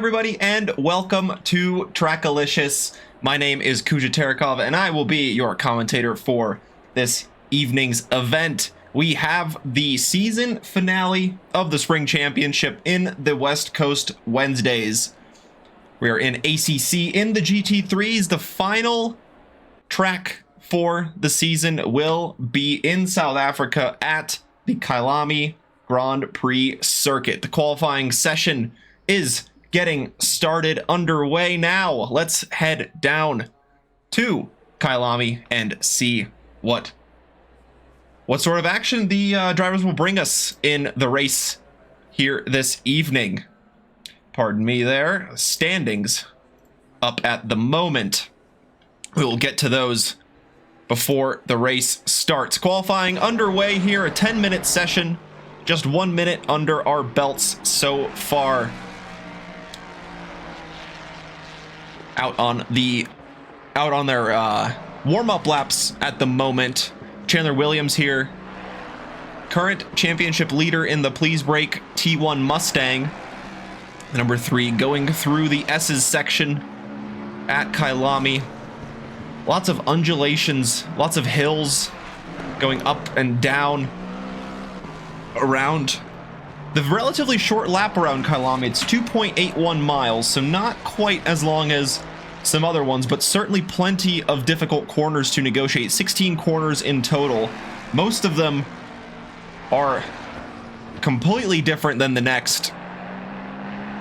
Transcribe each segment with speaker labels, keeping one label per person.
Speaker 1: everybody, and welcome to Trackalicious. My name is Kuja Terekov, and I will be your commentator for this evening's event. We have the season finale of the Spring Championship in the West Coast Wednesdays. We are in ACC in the GT3s. The final track for the season will be in South Africa at the Kyalami Grand Prix circuit. The qualifying session is getting started underway now. Let's head down to Kyalami and see what sort of action the drivers will bring us in the race here this evening. Pardon me there. Standings up at the moment. We will get to those before the race starts. Qualifying underway here, a 10-minute session. Just 1 minute under our belts so far. Out on their warm-up laps at the moment. Chandler Williams here, current championship leader in the Please Brake T1 Mustang. Number 3 going through the S's section at Kyalami. Lots of undulations, lots of hills going up and down around the relatively short lap around Kyalami. It's 2.81 miles, so not quite as long as some other ones, but certainly plenty of difficult corners to negotiate. 16 corners in total. Most of them are completely different than the next.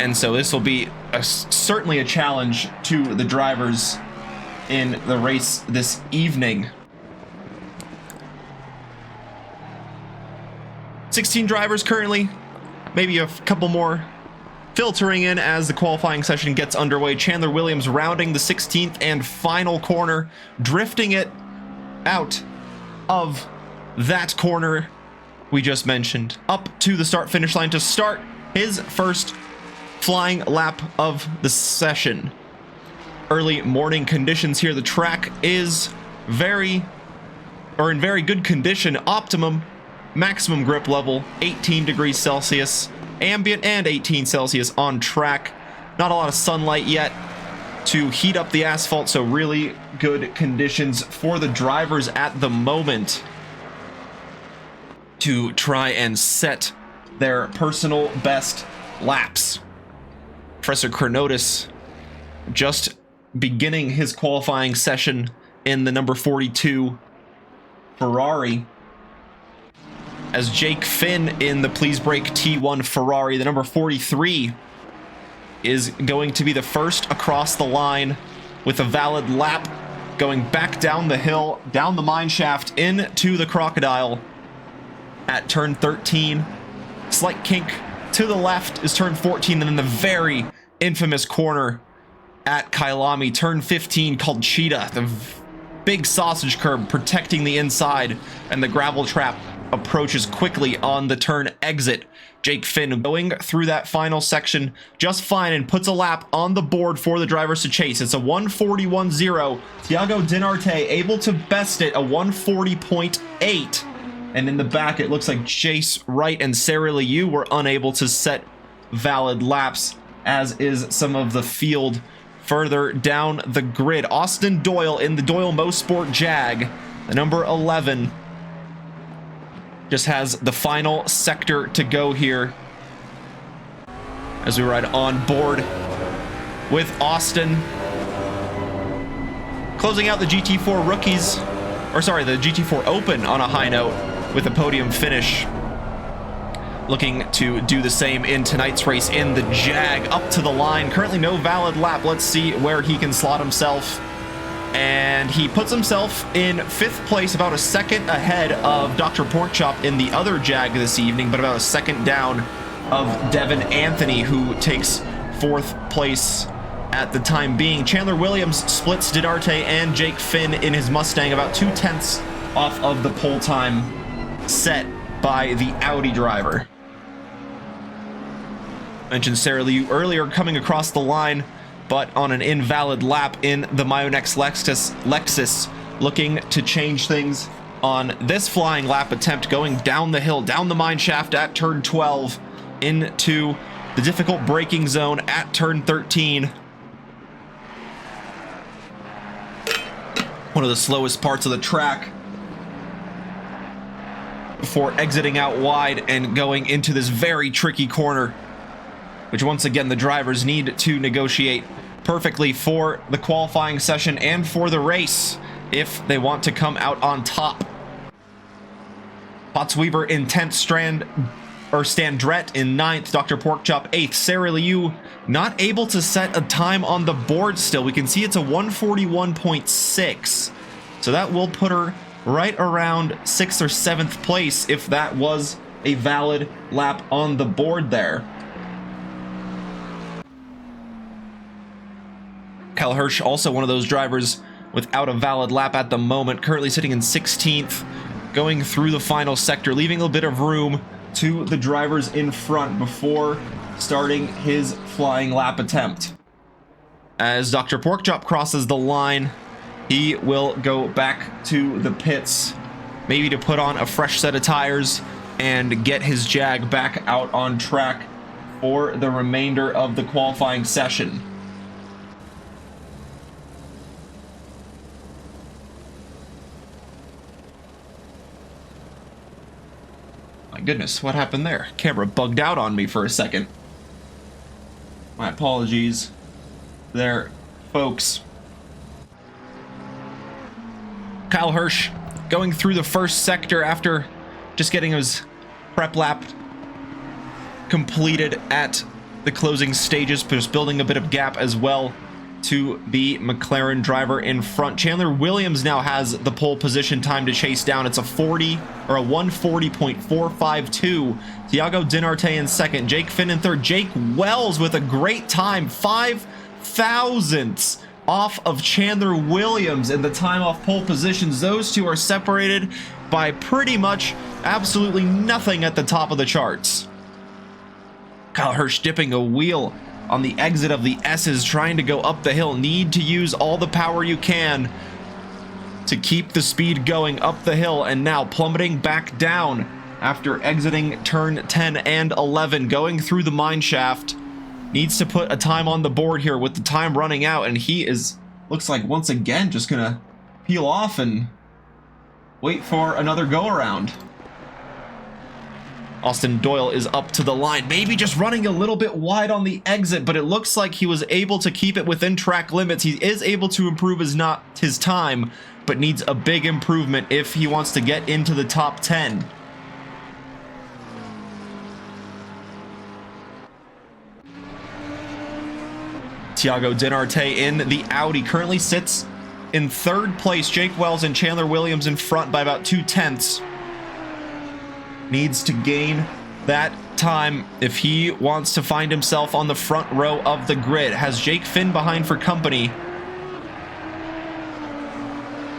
Speaker 1: And so this will be certainly a challenge to the drivers in the race this evening. 16 drivers currently. Maybe a couple more filtering in as the qualifying session gets underway. Chandler Williams rounding the 16th and final corner, drifting it out of that corner we just mentioned, up to the start-finish line to start his first flying lap of the session. Early morning conditions here. The track is in very good condition. Optimum maximum grip level, 18 degrees Celsius. Ambient and 18 Celsius on track. Not a lot of sunlight yet to heat up the asphalt, so really good conditions for the drivers at the moment to try and set their personal best laps. Professor Chronotis just beginning his qualifying session in the number 42 Ferrari, as Jake Finn in the Please Brake T1 Ferrari. The number 43 is going to be the first across the line with a valid lap, going back down the hill, down the mine shaft, into the crocodile at turn 13. Slight kink to the left is turn 14, and then the very infamous corner at Kyalami, turn 15, called Cheetah. The big sausage curb protecting the inside, and the gravel trap approaches quickly on the turn exit. Jake Finn going through that final section just fine and puts a lap on the board for the drivers to chase. It's a 1:41.0. Thiago Dinarte able to best it, a 1:40.8. And in the back, it looks like Jace Wright and Sarah Liu were unable to set valid laps, as is some of the field further down the grid. Austin Doyle in the Doyle Mosport Jag, the number 11, just has the final sector to go here as we ride on board with Austin. Closing out the GT4 rookies, or sorry, the GT4 Open on a high note with a podium finish. Looking to do the same in tonight's race in the Jag, up to the line. Currently no valid lap. Let's see where he can slot himself. And he puts himself in 5th place, about a second ahead of Dr. Porkchop in the other Jag this evening, but about a second down of Devin Anthony, who takes 4th place at the time being. Chandler Williams splits Dinarte and Jake Finn in his Mustang, about 2/10 off of the pole time set by the Audi driver. Mentioned Sarah Liu earlier coming across the line, but on an invalid lap in the Myonex Lexus, looking to change things on this flying lap attempt, going down the hill, down the mine shaft at turn 12, into the difficult braking zone at turn 13. One of the slowest parts of the track before exiting out wide and going into this very tricky corner, which once again the drivers need to negotiate perfectly for the qualifying session and for the race if they want to come out on top. Potsweaver in 10th, Standret in 9th, Dr. Porkchop 8th, Sarah Liu not able to set a time on the board still. We can see it's a 141.6, so that will put her right around 6th or 7th place if that was a valid lap on the board there. Kyle Hirsch, also one of those drivers without a valid lap at the moment, currently sitting in 16th, going through the final sector, leaving a bit of room to the drivers in front before starting his flying lap attempt. As Dr. Porkchop crosses the line, he will go back to the pits, maybe to put on a fresh set of tires and get his Jag back out on track for the remainder of the qualifying session. My goodness, what happened there? Camera bugged out on me for a second. My apologies there, folks. Kyle Hirsch going through the first sector after just getting his prep lap completed at the closing stages, just building a bit of gap as well to the McLaren driver in front. Chandler Williams now has the pole position time to chase down. It's a 140.452. Thiago Dinarte in second, Jake Finn in third, Jake Wells with a great time, 5 thousandths off of Chandler Williams in the time off pole positions. Those two are separated by pretty much absolutely nothing at the top of the charts. Kyle Hirsch dipping a wheel on the exit of the S's, trying to go up the hill. Need to use all the power you can to keep the speed going up the hill, and now plummeting back down after exiting turn 10 and 11, going through the mine shaft. Needs to put a time on the board here with the time running out, and he is, looks like once again, just gonna peel off and wait for another go around. Austin Doyle is up to the line, maybe just running a little bit wide on the exit, but it looks like he was able to keep it within track limits. He is able to improve his time, but needs a big improvement if he wants to get into the top 10. Thiago Dinarte in the Audi currently sits in third place. Jake Wells and Chandler Williams in front by about 2/10. Needs to gain that time if he wants to find himself on the front row of the grid. Has Jake Finn behind for company.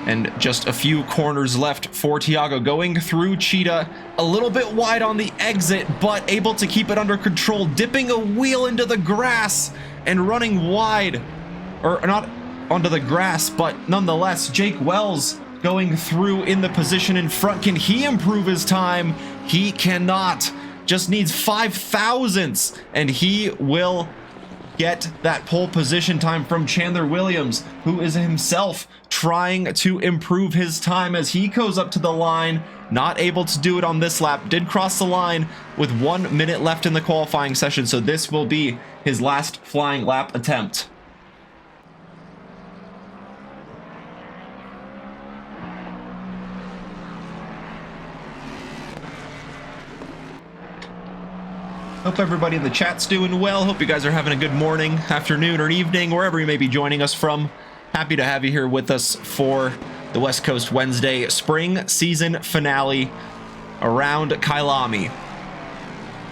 Speaker 1: And just a few corners left for Thiago, going through Cheetah, a little bit wide on the exit, but able to keep it under control, dipping a wheel into the grass and running wide, or not onto the grass, but nonetheless, Jake Wells going through in the position in front. Can he improve his time? He cannot. Just needs 5 thousandths, and he will get that pole position time from Chandler Williams, who is himself trying to improve his time as he goes up to the line. Not able to do it on this lap. Did cross the line with 1 minute left in the qualifying session, so this will be his last flying lap attempt. Hope everybody in the chat's doing well. Hope you guys are having a good morning, afternoon, or evening, wherever you may be joining us from. Happy to have you here with us for the West Coast Wednesday spring season finale around Kyalami.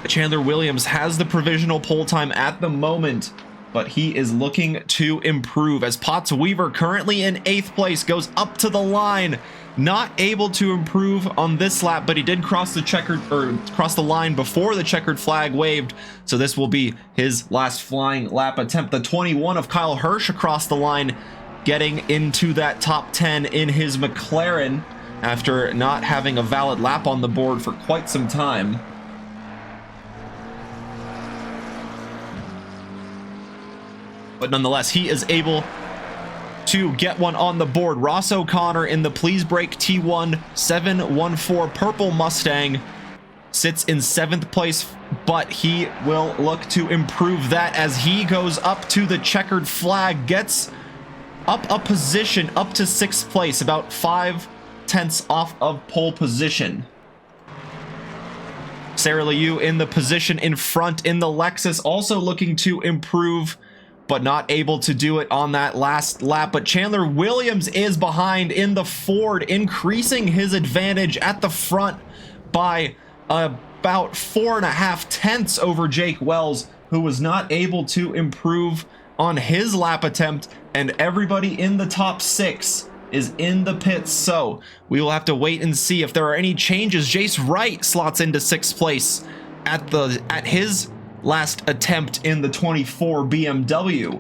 Speaker 1: Chandler Williams has the provisional pole time at the moment, but he is looking to improve as Potsweaver, currently in 8th place, goes up to the line. Not able to improve on this lap, but he did cross the line before the checkered flag waved, so this will be his last flying lap attempt. The 21 of Kyle Hirsch across the line, getting into that top 10 in his McLaren after not having a valid lap on the board for quite some time. but nonetheless, he is able to get one on the board. Ross O'Connor in the Please Brake T1 714 purple Mustang sits in 7th place, but he will look to improve that as he goes up to the checkered flag, gets up a position up to 6th place, about 5/10 off of pole position. Sarah Liu in the position in front in the Lexus, also looking to improve, but not able to do it on that last lap. But Chandler Williams is behind in the Ford, increasing his advantage at the front by about 4.5 over Jake Wells, who was not able to improve on his lap attempt, and everybody in the top 6 is in the pits, so we will have to wait and see if there are any changes. Jace Wright slots into 6th place at his last attempt in the 24 BMW.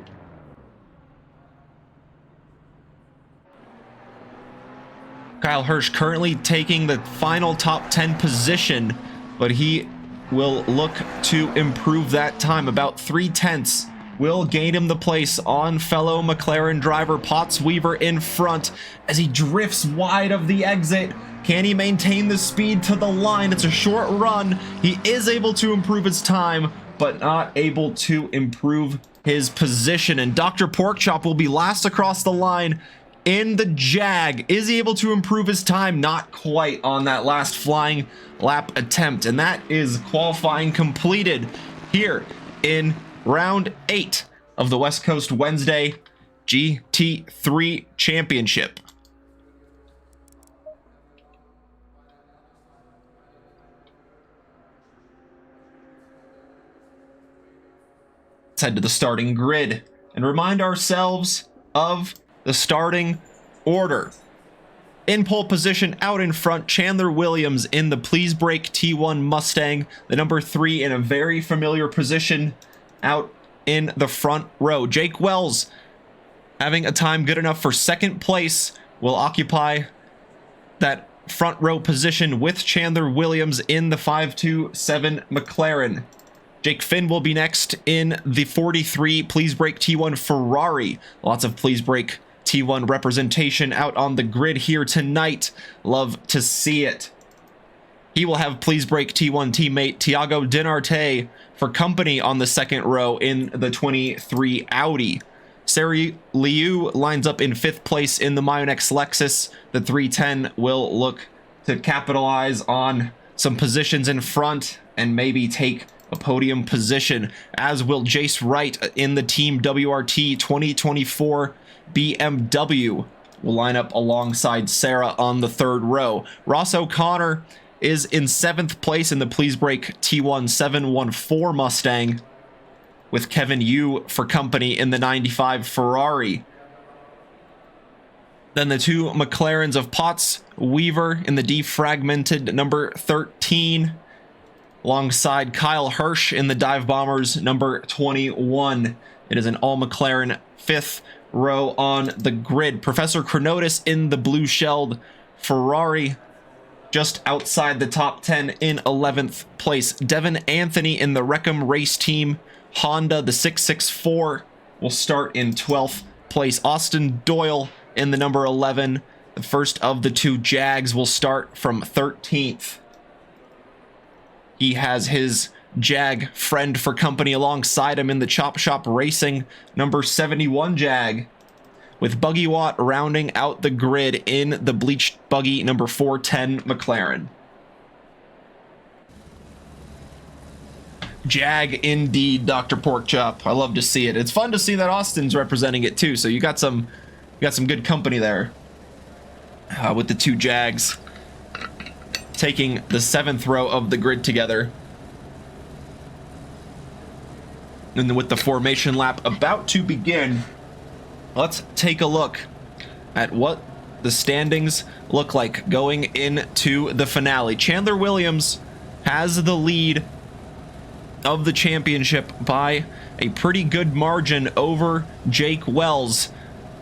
Speaker 1: Kyle Hirsch currently taking the final top 10 position, but he will look to improve that time. About 3/10 will gain him the place on fellow McLaren driver Potts Weaver in front as he drifts wide of the exit. Can he maintain the speed to the line? It's a short run. He is able to improve his time, but not able to improve his position. And Dr. Porkchop will be last across the line in the Jag. Is he able to improve his time? Not quite on that last flying lap attempt. And that is qualifying completed here in round 8 of the West Coast Wednesday GT3 Championship. Let's head to the starting grid and remind ourselves of the starting order. In pole position, out in front, Chandler Williams in the Please Brake T1 Mustang, the number 3 in a very familiar position out in the front row. Jake Wells, having a time good enough for 2nd place, will occupy that front row position with Chandler Williams in the 527 McLaren. Jake Finn will be next in the 43 Please Brake T1 Ferrari. Lots of Please Brake T1 representation out on the grid here tonight. Love to see it. He will have Please Brake T1 teammate Thiago Dinarte for company on the 2nd row in the 23 Audi. Sarah Liu lines up in 5th place in the Myonex Lexus. The 310 will look to capitalize on some positions in front and maybe take a podium position, as will Jace Wright in the Team WRT 2024 BMW. Will line up alongside Sarah on the 3rd row. Ross O'Connor is in 7th place in the Please Brake T1 714 Mustang, with Kevin Yu for company in the 95 Ferrari. Then the 2 McLarens of Potts Weaver in the defragmented number 13, alongside Kyle Hirsch in the Dive Bombers number 21. It is an all McLaren 5th row on the grid. Professor Chronotis in the blue shelled Ferrari, just outside the top 10 in 11th place. Devin Anthony in the Wreckham Race Team Honda, the 664, will start in 12th place. Austin Doyle in the number 11, the first of the 2 Jags, will start from 13th. He has his Jag friend for company alongside him in the Chop Shop Racing number 71 Jag, with Buggy Watt rounding out the grid in the bleached buggy number 410 McLaren. Jag indeed, Dr. Porkchop. I love to see it. It's fun to see that Austin's representing it too, so you got some good company there with the 2 Jags taking the 7th row of the grid together. And then with the formation lap about to begin, let's take a look at what the standings look like going into the finale. Chandler Williams has the lead of the championship by a pretty good margin over Jake Wells.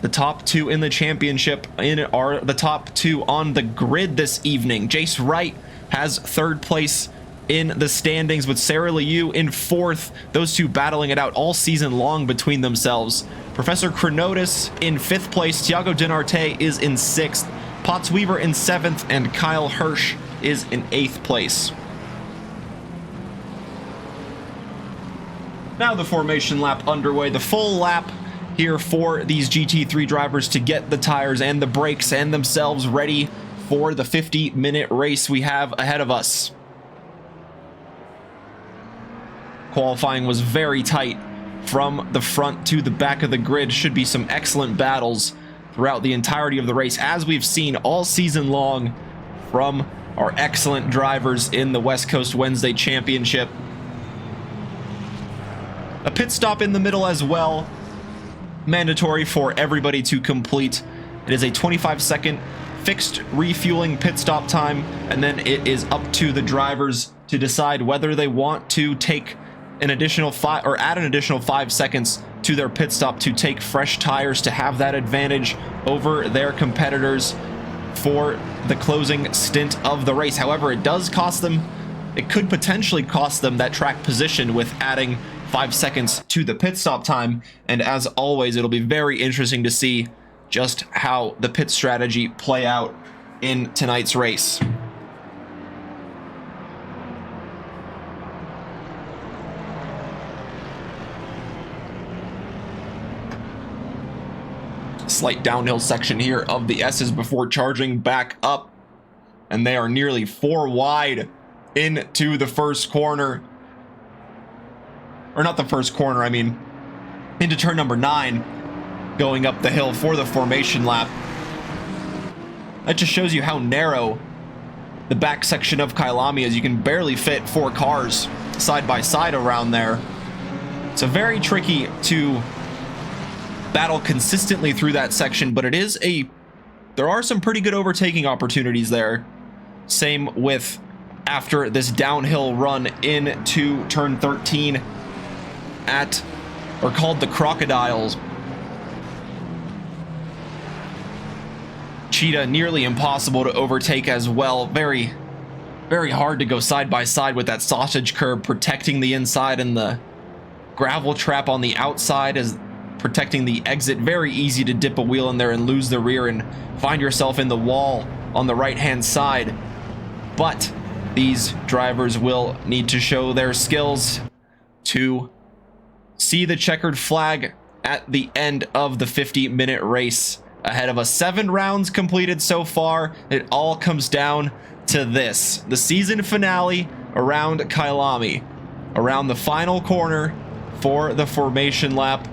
Speaker 1: The top 2 in the championship are the top 2 on the grid this evening. Jace Wright has 3rd place in the standings, with Sarah Liu in 4th. Those two battling it out all season long between themselves. Professor Chronotis in 5th place. Thiago Dinarte is in 6th. Potts Weaver in 7th, and Kyle Hirsch is in 8th place. Now the formation lap underway. The full lap here for these GT3 drivers to get the tires and the brakes and themselves ready for the 50-minute race we have ahead of us. Qualifying was very tight from the front to the back of the grid. Should be some excellent battles throughout the entirety of the race, as we've seen all season long from our excellent drivers in the West Coast Wednesday Championship. A pit stop in the middle as well, mandatory for everybody to complete. It is a 25-second fixed refueling pit stop time, and then it is up to the drivers to decide whether they want to take an additional 5 or add an additional 5 seconds to their pit stop to take fresh tires to have that advantage over their competitors for the closing stint of the race. However, it does cost them, it could potentially cost them that track position with adding 5 seconds to the pit stop time. And as always, it'll be very interesting to see just how the pit strategy play out in tonight's race. Slight downhill section here of the S's before charging back up, and they are nearly 4 wide into the first corner, or not the first corner, I mean into turn number 9, going up the hill for the formation lap. That just shows you how narrow the back section of Kyalami is. You can barely fit 4 cars side by side around there. It's a very tricky to battle consistently through that section, but there are some pretty good overtaking opportunities there. Same with after this downhill run into turn 13 called the Crocodiles. Cheetah nearly impossible to overtake as well. Very, very hard to go side by side with that sausage curb protecting the inside, and the gravel trap on the outside is protecting the exit. Very easy to dip a wheel in there and lose the rear and find yourself in the wall on the right hand side. But these drivers will need to show their skills to see the checkered flag at the end of the 50-minute race ahead of us. 7 rounds completed so far. It all comes down to this, the season finale around Kyalami. Around the final corner for the formation lap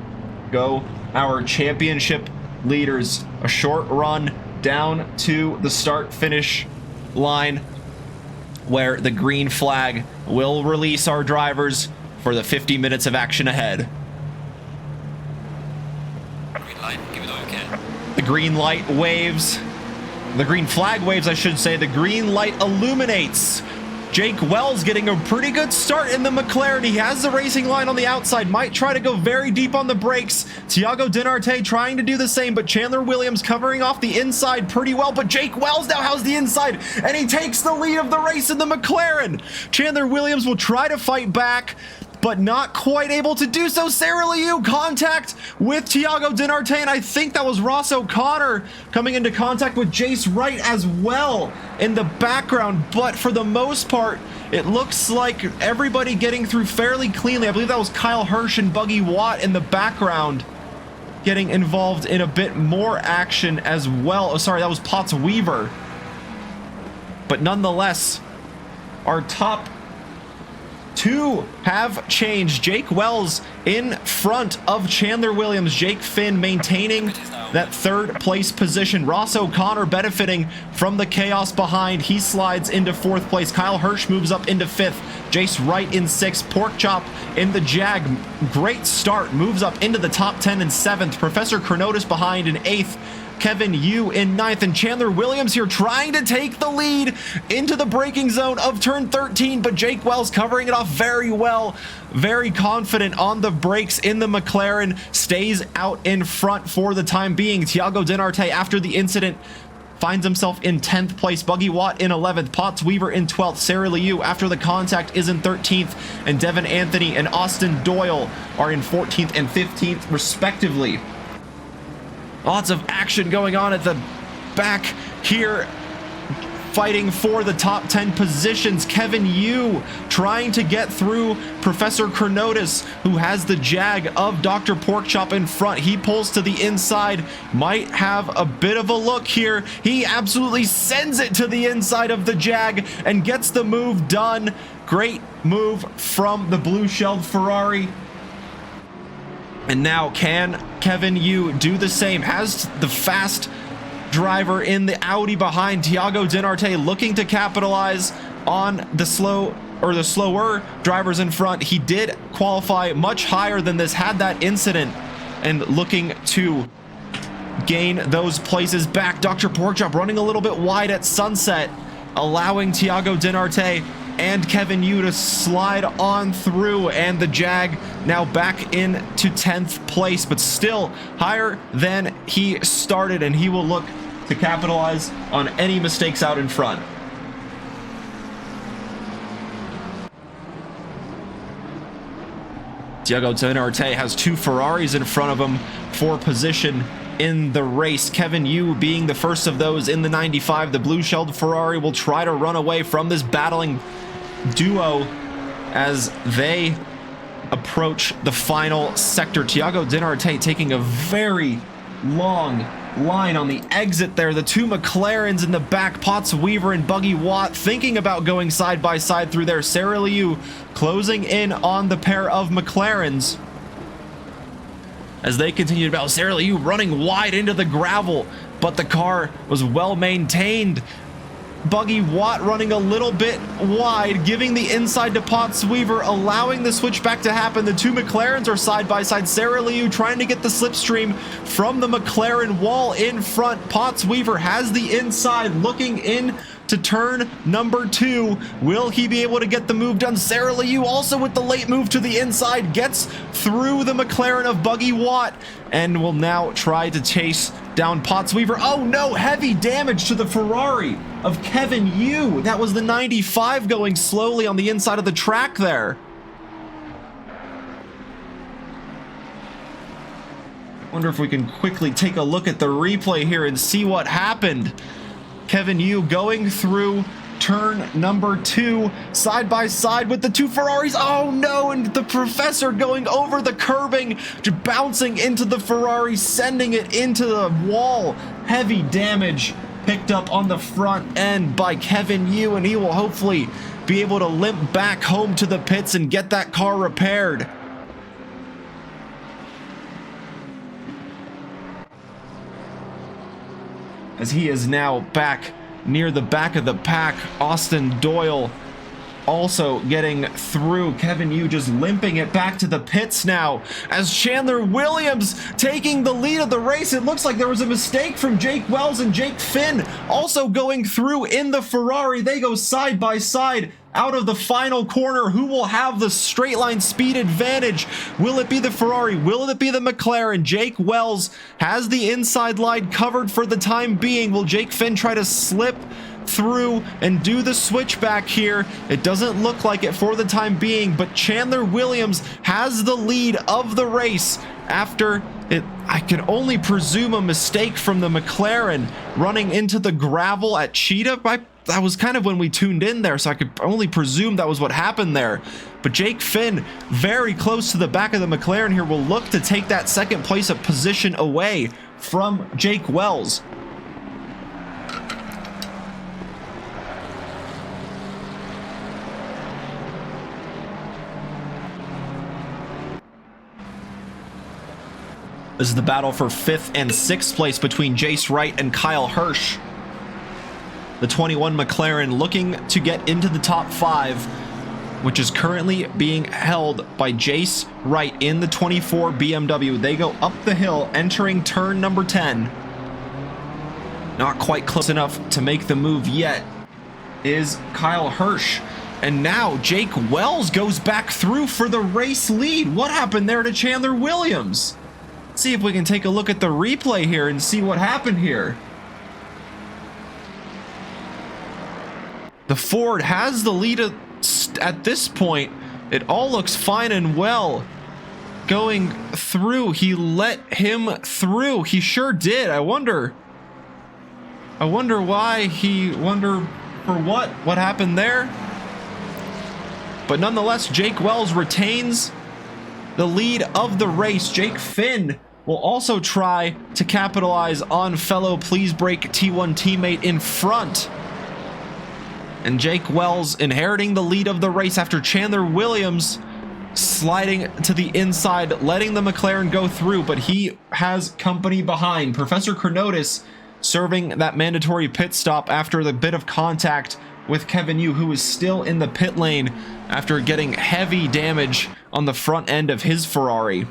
Speaker 1: go our championship leaders. A short run down to the start finish line where the green flag will release our drivers for the 50 minutes of action ahead.
Speaker 2: Green light, give it all you can.
Speaker 1: The green light waves, the green flag waves I should say, the green light illuminates. Jake Wells getting a pretty good start in the McLaren. He has the racing line on the outside, might try to go very deep on the brakes. Thiago Dinarte trying to do the same, but Chandler Williams covering off the inside pretty well. But Jake Wells now has the inside, and he takes the lead of the race in the McLaren. Chandler Williams will try to fight back, but not quite able to do so. Sarah Liu contact with Thiago Dinarte, and I think that was Ross O'Connor coming into contact with Jace Wright as well in the background. But for the most part, it looks like everybody getting through fairly cleanly. I believe that was Kyle Hirsch and Buggy Watt in the background getting involved in a bit more action as well. Oh, sorry, that was Potts Weaver. But nonetheless, our top 2 have changed. Jake Wells in front of Chandler Williams. Jake Finn maintaining that 3rd place position. Ross O'Connor benefiting from the chaos behind. He slides into 4th place. Kyle Hirsch moves up into 5th. Jace Wright in 6th. Porkchop in the Jag. Great start. Moves up into the top 10 in 7th. Professor Chronotis behind in 8th. Kevin Yu in 9th, and Chandler Williams here trying to take the lead into the braking zone of turn 13, but Jake Wells covering it off very well, very confident on the brakes in the McLaren, stays out in front for the time being. Thiago Dinarte, after the incident, finds himself in 10th place. Buggy Watt in 11th. Potts Weaver in 12th. Sarah Liu, after the contact, is in 13th. And Devin Anthony and Austin Doyle are in 14th and 15th, respectively. Lots of action going on at the back here, fighting for the top 10 positions. Kevin Yu trying to get through Professor Chronotis, who has the Jag of Dr. Porkchop in front. He pulls to the inside, might have a bit of a look here. He absolutely sends it to the inside of the Jag and gets the move done. Great move from the blue-shelled Ferrari. And now can Kevin Yu do the same? Has the fast driver in the Audi behind, Thiago Dinarte, looking to capitalize on the slower drivers in front. He did qualify much higher than this, had that incident, and looking to gain those places back. Dr. Porkchop running a little bit wide at Sunset, allowing Thiago Dinarte and Kevin Yu to slide on through, and the Jag now back into 10th place, but still higher than he started, and he will look to capitalize on any mistakes out in front. Thiago Dinarte has 2 Ferraris in front of him for position in the race. Kevin Yu being the first of those in the 95. The blue-shelled Ferrari will try to run away from this battling duo as they approach the final sector. Thiago Dinarte taking a very long line on the exit there. The 2 McLarens in the back, Potts Weaver and Buggy Watt, thinking about going side by side through there. Sarah Liu closing in on the pair of McLarens as they continue to battle. Sarah Liu running wide into the gravel, but the car was well maintained. Buggy Watt running a little bit wide, giving the inside to Potts Weaver, allowing the switchback to happen. The 2 McLarens are side by side. Sarah Liu trying to get the slipstream from the McLaren wall in front. Potts Weaver has the inside, looking in to turn number 2. Will he be able to get the move done? Sarah Liu also with the late move to the inside, gets through the McLaren of Buggy Watt, and will now try to chase down Potts Weaver. Oh no, heavy damage to the Ferrari of Kevin Yu. That was the 95 going slowly on the inside of the track there. Wonder if we can quickly take a look at the replay here and see what happened. Kevin Yu going through turn number 2, side by side with the 2 Ferraris. Oh no, and the Professor going over the curbing, bouncing into the Ferrari, sending it into the wall. Heavy damage picked up on the front end by Kevin Yu, and he will hopefully be able to limp back home to the pits and get that car repaired. As he is now back near the back of the pack. Austin Doyle also getting through. Kevin Yu just limping it back to the pits now as Chandler Williams taking the lead of the race. It looks like there was a mistake from Jake Wells and Jake Finn also going through in the Ferrari. They go side by side out of the final corner. Who will have the straight line speed advantage? Will it be the Ferrari? Will it be the McLaren? Jake Wells has the inside line covered for the time being. Will Jake Finn try to slip through and do the switchback here? It doesn't look like it for the time being, but Chandler Williams has the lead of the race after it, I can only presume, a mistake from the McLaren running into the gravel at Cheetah. That was kind of when we tuned in there, so I could only presume that was what happened there. But Jake Finn, very close to the back of the McLaren here, will look to take that second place of position away from Jake Wells. This is the battle for 5th and 6th place between Jace Wright and Kyle Hirsch. The 21 McLaren looking to get into the top 5, which is currently being held by Jace Wright in the 24 BMW. They go up the hill, entering turn number 10. Not quite close enough to make the move yet is Kyle Hirsch. And now Jake Wells goes back through for the race lead. What happened there to Chandler Williams? Let's see if we can take a look at the replay here and see what happened here. The Ford has the lead at this point. It all looks fine and well. Going through, he let him through. He sure did. I wonder why wonder for what happened there. But nonetheless, Jake Wells retains the lead of the race. Jake Finn will also try to capitalize on fellow Please Brake T1 teammate in front. And Jake Wells inheriting the lead of the race after Chandler Williams sliding to the inside, letting the McLaren go through, but he has company behind. Professor Chronotis serving that mandatory pit stop after the bit of contact with Kevin Yu, who is still in the pit lane after getting heavy damage on the front end of his Ferrari.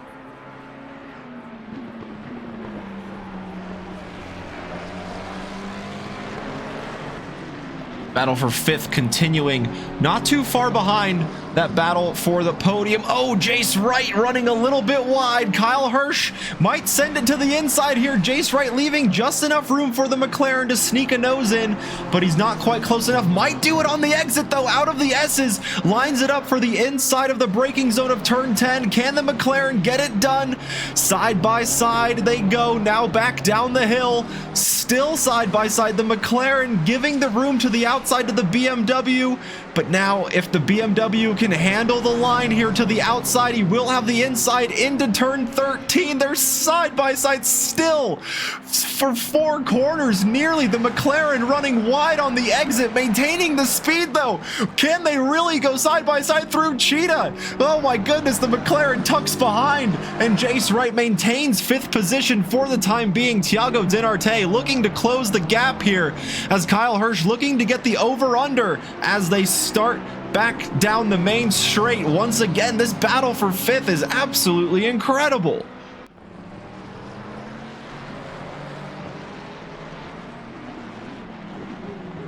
Speaker 1: Battle for fifth continuing, not too far behind that battle for the podium. Oh, Jace Wright running a little bit wide. Kyle Hirsch might send it to the inside here. Jace Wright leaving just enough room for the McLaren to sneak a nose in, but he's not quite close enough. Might do it on the exit though, out of the S's. Lines it up for the inside of the braking zone of turn 10. Can the McLaren get it done? Side by side they go, now back down the hill. Still side by side, the McLaren giving the room to the outside to the BMW. But now if the BMW can handle the line here to the outside, he will have the inside into turn 13. They're side by side still for 4 corners nearly. The McLaren running wide on the exit, maintaining the speed though. Can they really go side by side through Cheetah? Oh my goodness, the McLaren tucks behind and Jace Wright maintains 5th position for the time being. Thiago Dinarte looking to close the gap here as Kyle Hirsch looking to get the over-under as they start back down the main straight. Once again, this battle for 5th is absolutely incredible.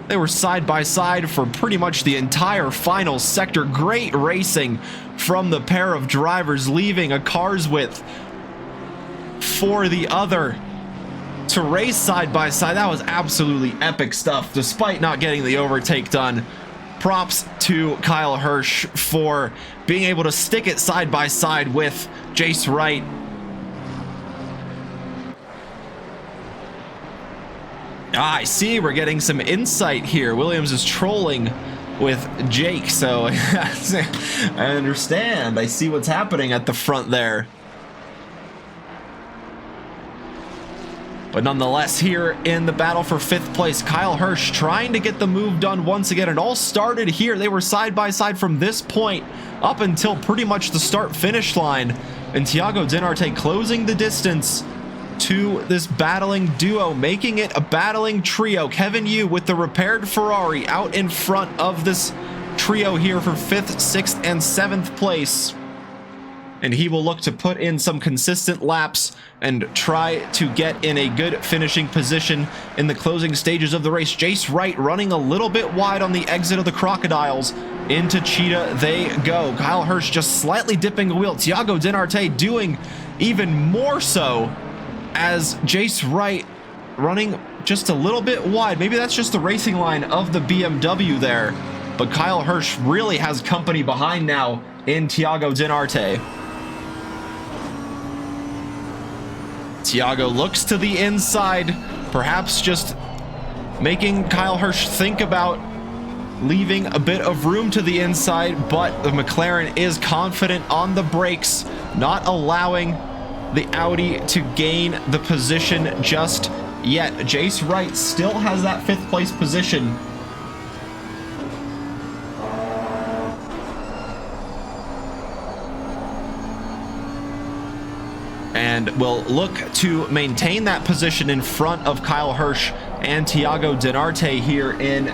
Speaker 1: They were side by side for pretty much the entire final sector. Great racing from the pair of drivers, leaving a car's width for the other to race side by side. That was absolutely epic stuff, despite not getting the overtake done. Props to Kyle Hirsch for being able to stick it side by side with Jace Wright. I see we're getting some insight here. Williams is trolling with Jake, so I understand. I see what's happening at the front there. But nonetheless, here in the battle for 5th place, Kyle Hirsch trying to get the move done once again. It all started here. They were side by side from this point up until pretty much the start-finish line. And Thiago Dinarte closing the distance to this battling duo, making it a battling trio. Kevin Yu with the repaired Ferrari out in front of this trio here for 5th, 6th, and 7th place. And he will look to put in some consistent laps and try to get in a good finishing position in the closing stages of the race. Jace Wright running a little bit wide on the exit of the Crocodiles. Into Cheetah they go. Kyle Hirsch just slightly dipping a wheel. Thiago Dinarte doing even more so as Jace Wright running just a little bit wide. Maybe that's just the racing line of the BMW there. But Kyle Hirsch really has company behind now in Thiago Dinarte. Thiago looks to the inside, perhaps just making Kyle Hirsch think about leaving a bit of room to the inside, but the McLaren is confident on the brakes, not allowing the Audi to gain the position just yet. Jace Wright still has that 5th place position. And will look to maintain that position in front of Kyle Hirsch and Thiago Dinarte here in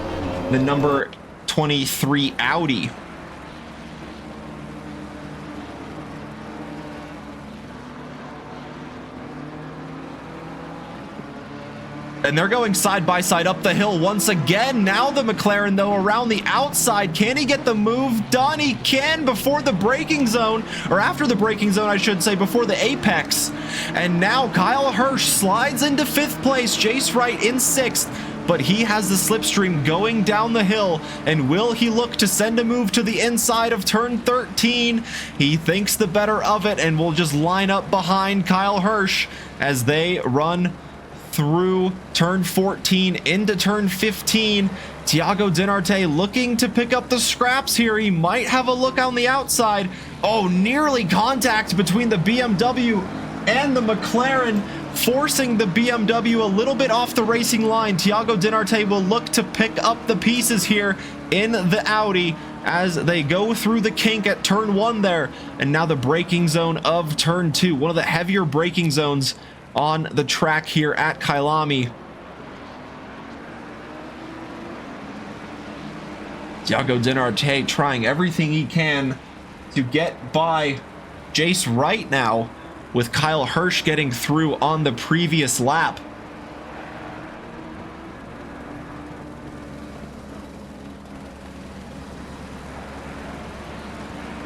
Speaker 1: the number 23 Audi. And they're going side by side up the hill once again. Now the McLaren, though, around the outside. Can he get the move done? He can before the braking zone, or after the braking zone, I should say, before the apex. And now Kyle Hirsch slides into 5th place. Jace Wright in 6th. but he has the slipstream going down the hill. And will he look to send a move to the inside of turn 13? He thinks the better of it and will just line up behind Kyle Hirsch as they run through turn 14 into turn 15. Thiago Dinarte looking to pick up the scraps here. He might have a look on the outside. Oh, nearly contact between the BMW and the McLaren, forcing the BMW a little bit off the racing line. Thiago Dinarte will look to pick up the pieces here in the Audi as they go through the kink at turn 1 there. And now the braking zone of turn 2, one of the heavier braking zones on the track here at Kyalami. Thiago Dinarte trying everything he can to get by Jace Wright now, with Kyle Hirsch getting through on the previous lap.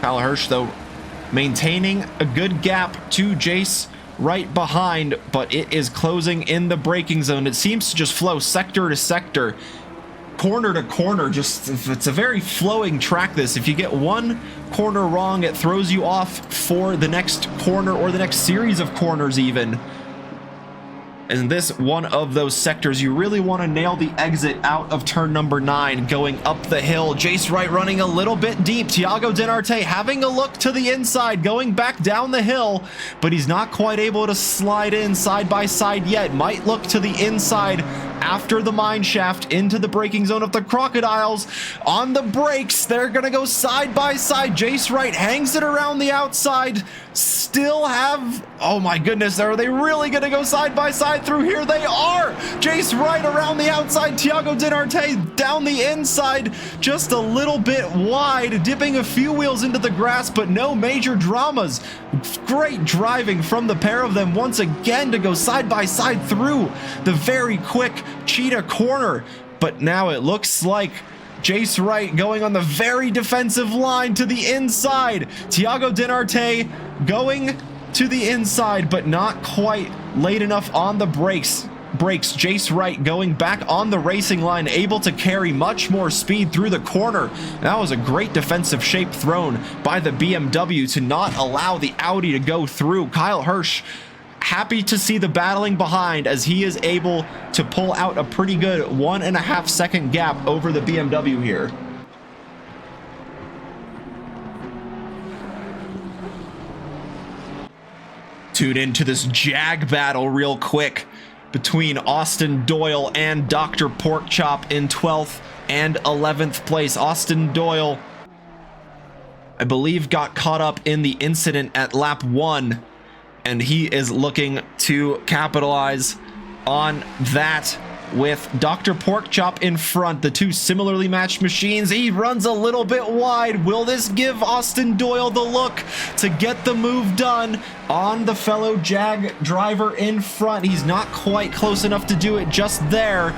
Speaker 1: Kyle Hirsch, though, maintaining a good gap to Jace right behind, but it is closing in the braking zone. It seems to just flow sector to sector, corner to corner. Just, it's a very flowing track, this. If you get one corner wrong, it throws you off for the next corner or the next series of corners even. And this one of those sectors, you really want to nail the exit out of turn number 9 going up the hill. Jace Wright running a little bit deep. Thiago Dinarte having a look to the inside, going back down the hill, but he's not quite able to slide in side by side yet. Might look to the inside after the mine shaft into the braking zone of the Crocodiles. On the brakes, they're gonna go side by side. Jace Wright hangs it around the outside. Still have, oh my goodness, are they really gonna go side by side through here? They are. Jace Wright around the outside, Thiago Dinarte down the inside, just a little bit wide, dipping a few wheels into the grass, but no major dramas. Great driving from the pair of them once again to go side by side through the very quick Cheetah corner. But now it looks like Jace Wright going on the very defensive line to the inside. Thiago Dinarte going to the inside, but not quite late enough on the brakes. Jace Wright going back on the racing line, able to carry much more speed through the corner. That was a great defensive shape thrown by the BMW to not allow the Audi to go through. Kyle Hirsch happy to see the battling behind as he is able to pull out a pretty good 1.5 second gap over the BMW here. Tune into this Jag battle real quick between Austin Doyle and Dr. Porkchop in 12th and 11th place. Austin Doyle, I believe, got caught up in the incident at lap 1, and he is looking to capitalize on that with Dr. Porkchop in front. The two similarly matched machines. He runs a little bit wide. Will this give Austin Doyle the look to get the move done on the fellow Jag driver in front? He's not quite close enough to do it just there.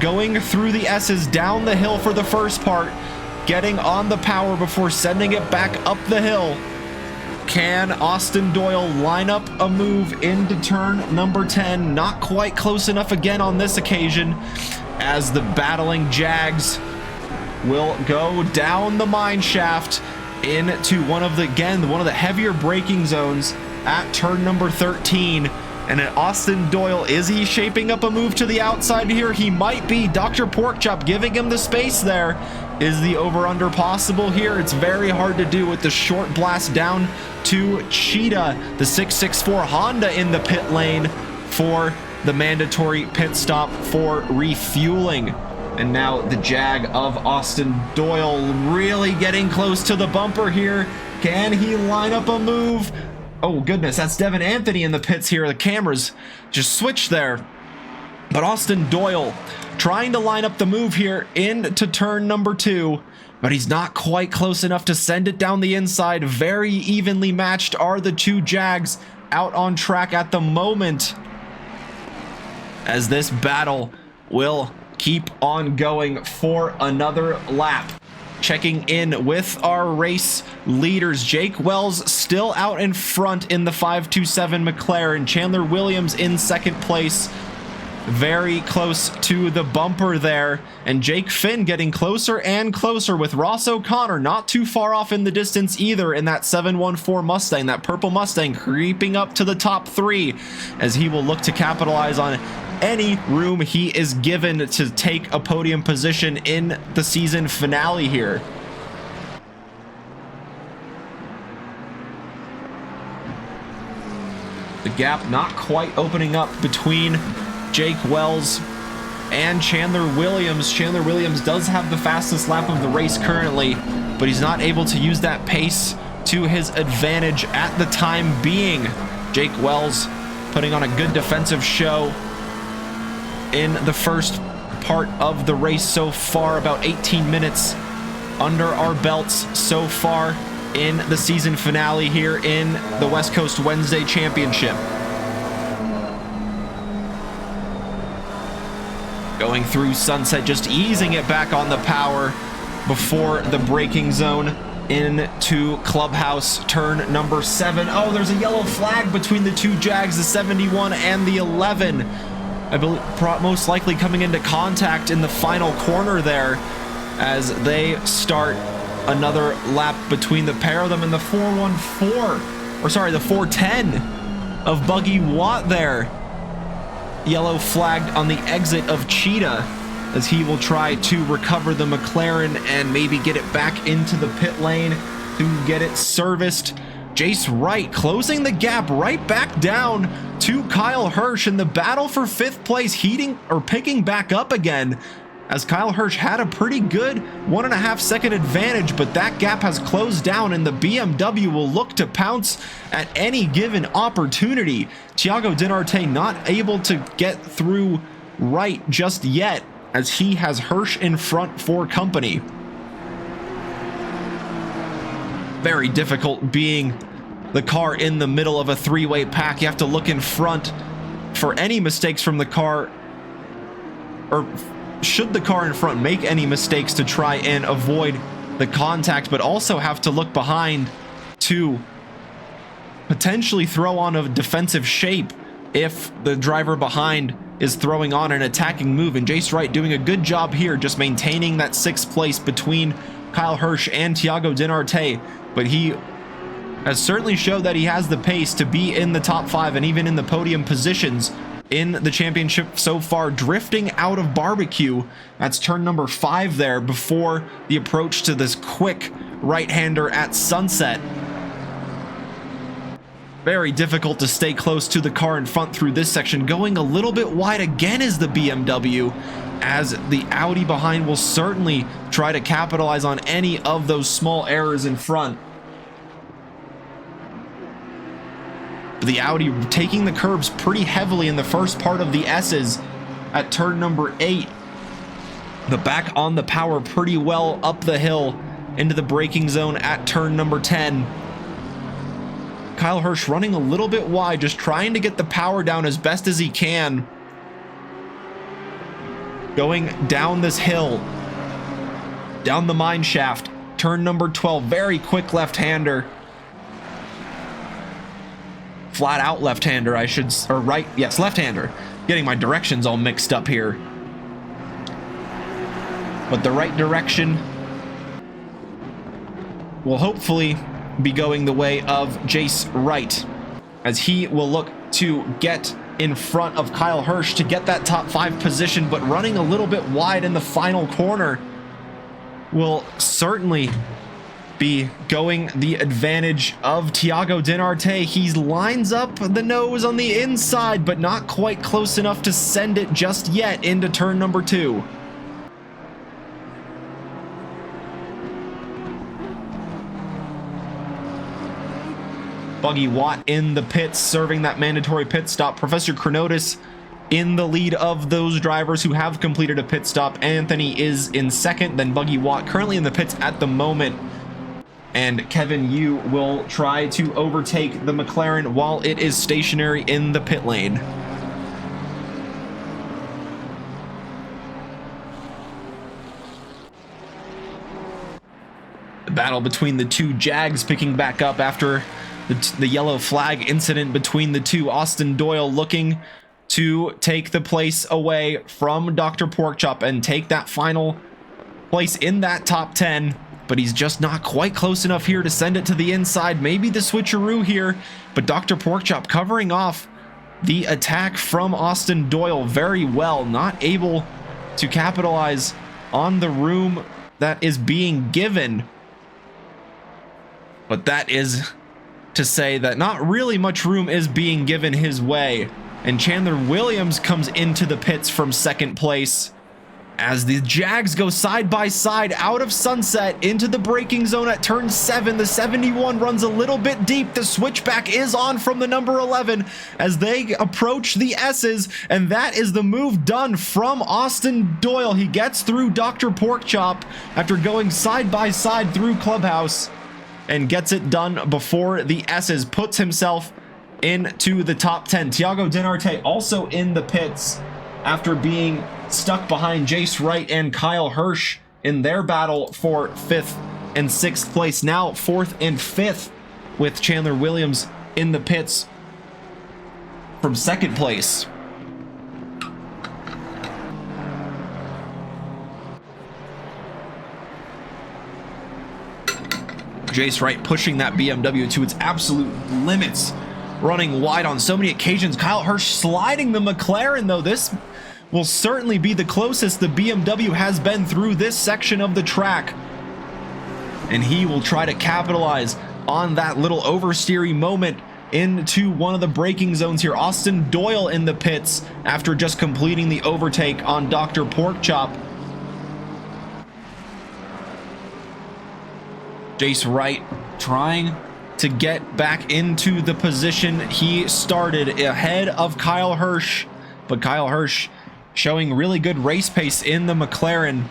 Speaker 1: Going through the S's down the hill for the first part, getting on the power before sending it back up the hill. Can Austin Doyle line up a move into turn number 10? Not quite close enough again on this occasion, as the battling Jags will go down the mine shaft into one of the heavier braking zones at turn number 13. And at Austin Doyle, is he shaping up a move to the outside here? He might be. Dr. Porkchop giving him the space there. Is the over-under possible here? It's very hard to do with the short blast down to Cheetah, the 664 Honda in the pit lane for the mandatory pit stop for refueling. And now the Jag of Austin Doyle really getting close to the bumper here. Can he line up a move? Oh goodness, that's Devin Anthony in the pits here. The cameras just switched there. But Austin Doyle trying to line up the move here into turn number 2, but he's not quite close enough to send it down the inside. Very evenly matched are the two Jags out on track at the moment, as this battle will keep on going for another lap. Checking in with our race leaders. Jake Wells still out in front in the 527 McLaren. Chandler Williams in second place very close to the bumper there, and Jake Finn getting closer and closer with Ross O'Connor not too far off in the distance either in that 714 Mustang, that purple Mustang creeping up to the top 3 as he will look to capitalize on any room he is given to take a podium position in the season finale here. The gap not quite opening up between Jake Wells and Chandler Williams. Chandler Williams does have the fastest lap of the race currently, but he's not able to use that pace to his advantage at the time being. Jake Wells putting on a good defensive show in the first part of the race so far. About 18 minutes under our belts so far in the season finale here in the West Coast Wednesday Championship. Going through Sunset, just easing it back on the power before the braking zone into Clubhouse turn number 7. Oh, there's a yellow flag between the two Jags, the 71 and the 11. I believe most likely coming into contact in the final corner there as they start another lap between the pair of them, and the 414, or sorry, the 410 of Buggy Watt there. Yellow flagged on the exit of Cheetah as he will try to recover the McLaren and maybe get it back into the pit lane to get it serviced. Jace Wright closing the gap right back down to Kyle Hirsch, in the battle for 5th place picking back up again, as Kyle Hirsch had a pretty good 1.5 second advantage, but that gap has closed down and the BMW will look to pounce at any given opportunity. Thiago Dinarte not able to get through Wright just yet, as he has Hirsch in front for company. Very difficult being the car in the middle of a 3-way pack. You have to look in front for any mistakes from the car, or should the car in front make any mistakes to try and avoid the contact, but also have to look behind to potentially throw on a defensive shape if the driver behind is throwing on an attacking move. And Jace Wright doing a good job here, just maintaining that 6th place between Kyle Hirsch and Thiago Dinarte, but he has certainly showed that he has the pace to be in the top 5 and even in the podium positions in the championship so far, drifting out of barbecue. That's turn number 5 there before the approach to this quick right-hander at Sunset. Very difficult to stay close to the car in front through this section. Going a little bit wide again is the BMW, as the Audi behind will certainly try to capitalize on any of those small errors in front. The Audi taking the curbs pretty heavily in the first part of the S's at turn number 8. The back on the power pretty well up the hill into the braking zone at turn number 10. Kyle Hirsch running a little bit wide, just trying to get the power down as best as he can. Going down this hill, down the mine shaft, turn number 12, very quick left-hander. Flat out left-hander, or right, yes, left-hander. Getting my directions all mixed up here. But the right direction will hopefully be going the way of Jace Wright, as he will look to get in front of Kyle Hirsch to get that top 5 position, but running a little bit wide in the final corner will certainly be going the advantage of Thiago Dinarte. He lines up the nose on the inside, but not quite close enough to send it just yet into turn number 2. Buggy Watt in the pits, serving that mandatory pit stop. Professor Chronotis in the lead of those drivers who have completed a pit stop. Anthony is in second, then Buggy Watt currently in the pits at the moment. And Kevin Yu will try to overtake the McLaren while it is stationary in the pit lane. The battle between the two Jags picking back up after the yellow flag incident between the two. Austin Doyle looking to take the place away from Dr. Porkchop and take that final place in that top 10. But he's just not quite close enough here to send it to the inside. Maybe the switcheroo here, but Dr. Porkchop covering off the attack from Austin Doyle very well, not able to capitalize on the room that is being given. But that is to say that not really much room is being given his way. And Chandler Williams comes into the pits from second place as the Jags go side by side out of Sunset into the braking zone at turn 7. The 71 runs a little bit deep. The switchback is on from the number 11 as they approach the S's, and that is the move done from Austin Doyle. He gets through Dr. Porkchop after going side by side through Clubhouse and gets it done before the S's, puts himself into the top 10. Thiago Dinarte also in the pits after being stuck behind Jace Wright and Kyle Hirsch in their battle for 5th and 6th place. Now 4th and 5th with Chandler Williams in the pits from 2nd place. Jace Wright pushing that BMW to its absolute limits, running wide on so many occasions. Kyle Hirsch sliding the McLaren, though. This will certainly be the closest the BMW has been through this section of the track. And he will try to capitalize on that little oversteery moment into one of the braking zones here. Austin Doyle in the pits after just completing the overtake on Dr. Porkchop. Jace Wright trying to get back into the position he started ahead of Kyle Hirsch, but Kyle Hirsch showing really good race pace in the McLaren,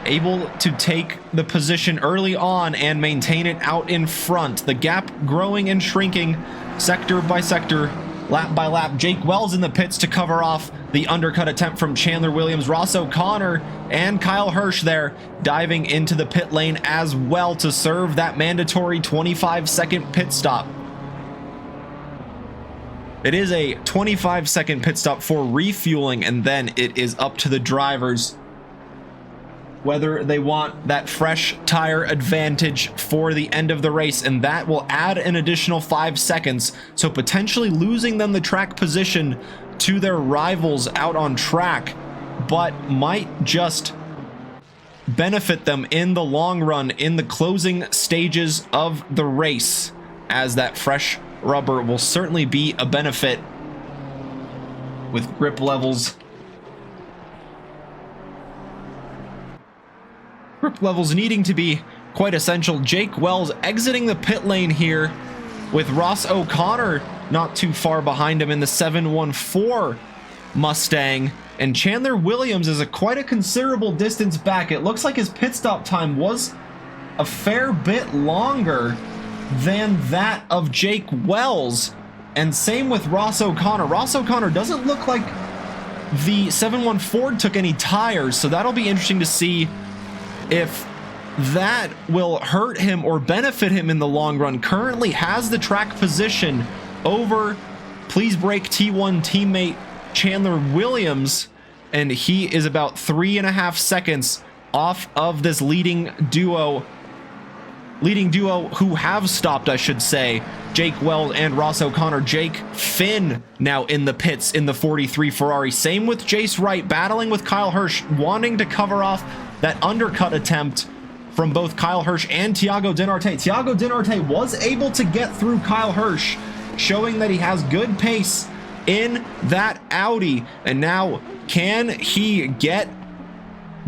Speaker 1: able to take the position early on and maintain it out in front. The gap growing and shrinking sector by sector, lap by lap. Jake Wells in the pits to cover off the undercut attempt from Chandler Williams. Ross O'Connor and Kyle Hirsch there diving into the pit lane as well to serve that mandatory 25-second pit stop. It is a 25-second pit stop for refueling, and then it is up to the drivers whether they want that fresh tire advantage for the end of the race, and that will add an additional 5 seconds, so potentially losing them the track position to their rivals out on track, but might just benefit them in the long run in the closing stages of the race, as that fresh rubber will certainly be a benefit with grip levels needing to be quite essential. Jake Wells exiting the pit lane here with Ross O'Connor not too far behind him in the 714 Mustang, and Chandler Williams is quite a considerable distance back. It looks like his pit stop time was a fair bit longer than that of Jake Wells, and same with Ross O'Connor. Ross O'Connor doesn't look like the 714 took any tires, so that'll be interesting to see if that will hurt him or benefit him in the long run. Currently has the track position over Please Brake T1 teammate Chandler Williams, and he is about 3.5 seconds off of this leading duo who have stopped, I should say, Jake Wells and Ross O'Connor. Jake Finn now in the pits in the 43 Ferrari. Same with Jace Wright, battling with Kyle Hirsch, wanting to cover off that undercut attempt from both Kyle Hirsch and Thiago Dinarte. Thiago Dinarte was able to get through Kyle Hirsch, showing that he has good pace in that Audi. And now, can he get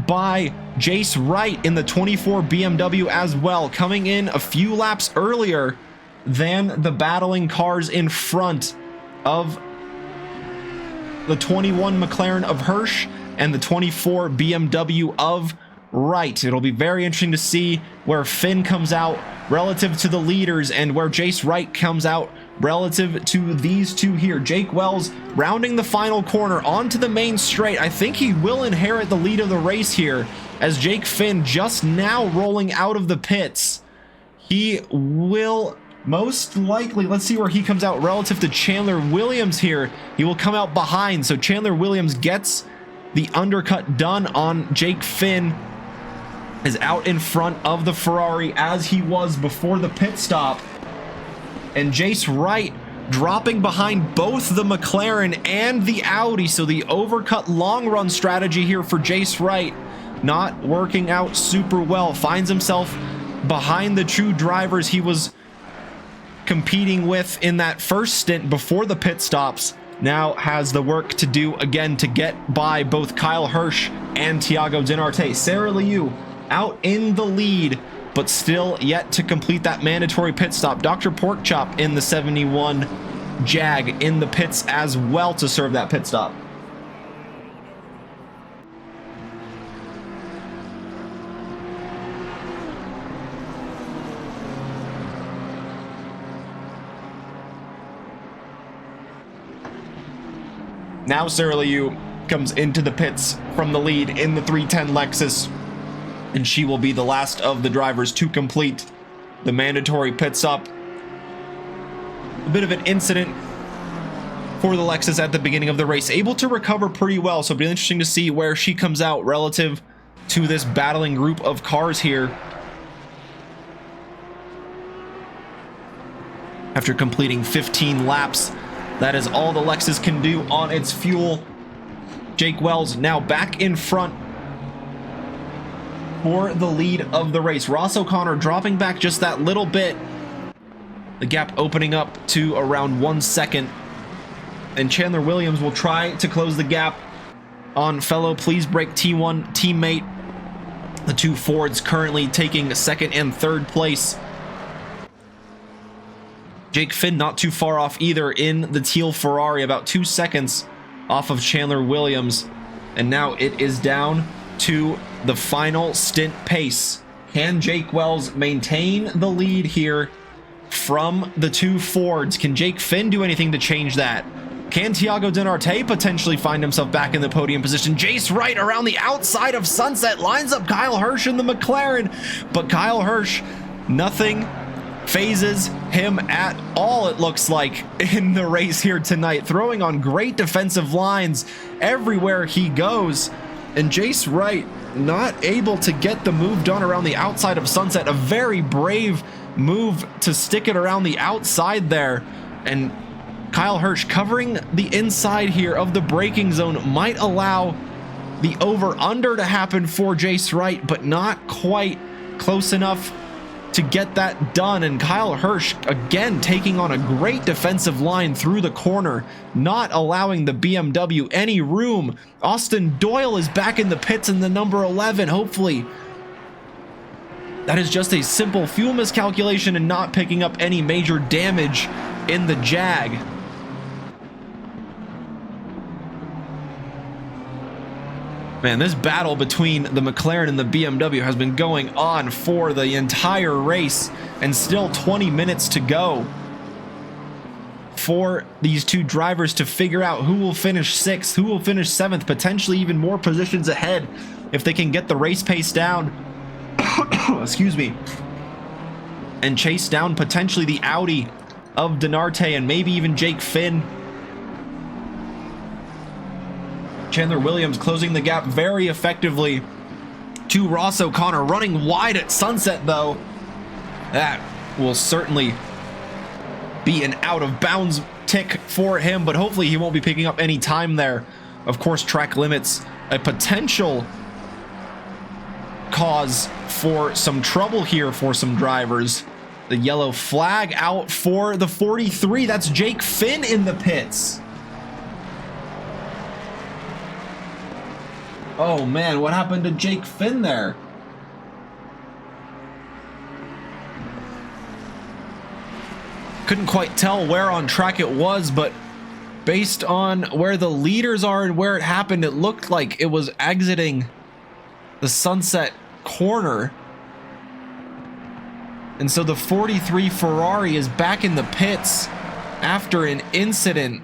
Speaker 1: by Jace Wright in the 24 BMW as well, coming in a few laps earlier than the battling cars in front of the 21 McLaren of Hirsch and the 24 BMW of Wright. It'll be very interesting to see where Finn comes out relative to the leaders and where Jace Wright comes out relative to these two here. Jake Wells rounding the final corner onto the main straight. I think he will inherit the lead of the race here, as Jake Finn just now rolling out of the pits. He will most likely, let's see where he comes out relative to Chandler Williams here. He will come out behind, so Chandler Williams gets the undercut done on Jake Finn, is out in front of the Ferrari as he was before the pit stop. And Jace Wright dropping behind both the McLaren and the Audi, so the overcut long run strategy here for Jace Wright not working out super well. Finds himself behind the two drivers he was competing with in that first stint before the pit stops. Now has the work to do again to get by both Kyle Hirsch and Thiago Dinarte. Sarah Liu out in the lead, but still yet to complete that mandatory pit stop. Dr. Porkchop in the 71 Jag in the pits as well to serve that pit stop. Now Sarah Liu comes into the pits from the lead in the 310 Lexus, and she will be the last of the drivers to complete the mandatory pit stop. A bit of an incident for the Lexus at the beginning of the race, able to recover pretty well, so it'll be interesting to see where she comes out relative to this battling group of cars here. After completing 15 laps, that is all the Lexus can do on its fuel. Jake Wells now back in front for the lead of the race. Ross O'Connor dropping back just that little bit. The gap opening up to around 1 second. And Chandler Williams will try to close the gap on fellow Please Brake T1 teammate. The two Fords currently taking second and third place. Jake Finn not too far off either in the teal Ferrari, about 2 seconds off of Chandler Williams. And now it is down to the final stint pace. Can Jake Wells maintain the lead here from the two Fords? Can Jake Finn do anything to change that? Can Thiago Dinarte potentially find himself back in the podium position? Jace Wright around the outside of Sunset lines up Kyle Hirsch in the McLaren, but Kyle Hirsch, nothing phases him at all, it looks like, in the race here tonight, throwing on great defensive lines everywhere he goes. And Jace Wright not able to get the move done around the outside of Sunset. A very brave move to stick it around the outside there. And Kyle Hirsch covering the inside here of the braking zone might allow the over-under to happen for Jace Wright, but not quite close enough to get that done. And Kyle Hirsch again taking on a great defensive line through the corner, not allowing the BMW any room. Austin Doyle is back in the pits in the number 11. Hopefully that is just a simple fuel miscalculation and not picking up any major damage in the Jag. Man, this battle between the McLaren and the BMW has been going on for the entire race, and still 20 minutes to go for these two drivers to figure out who will finish 6th, who will finish 7th, potentially even more positions ahead if they can get the race pace down. Excuse me. And chase down potentially the Audi of Dinarte and maybe even Jake Finn. Chandler Williams closing the gap very effectively to Ross O'Connor, running wide at Sunset though. That will certainly be an out of bounds tick for him, but hopefully he won't be picking up any time there. Of course, track limits, a potential cause for some trouble here for some drivers. The yellow flag out for the 43. That's Jake Finn in the pits. Oh man, what happened to Jake Finn there? Couldn't quite tell where on track it was, but based on where the leaders are and where it happened, it looked like it was exiting the Sunset corner. And so the 43 Ferrari is back in the pits after an incident.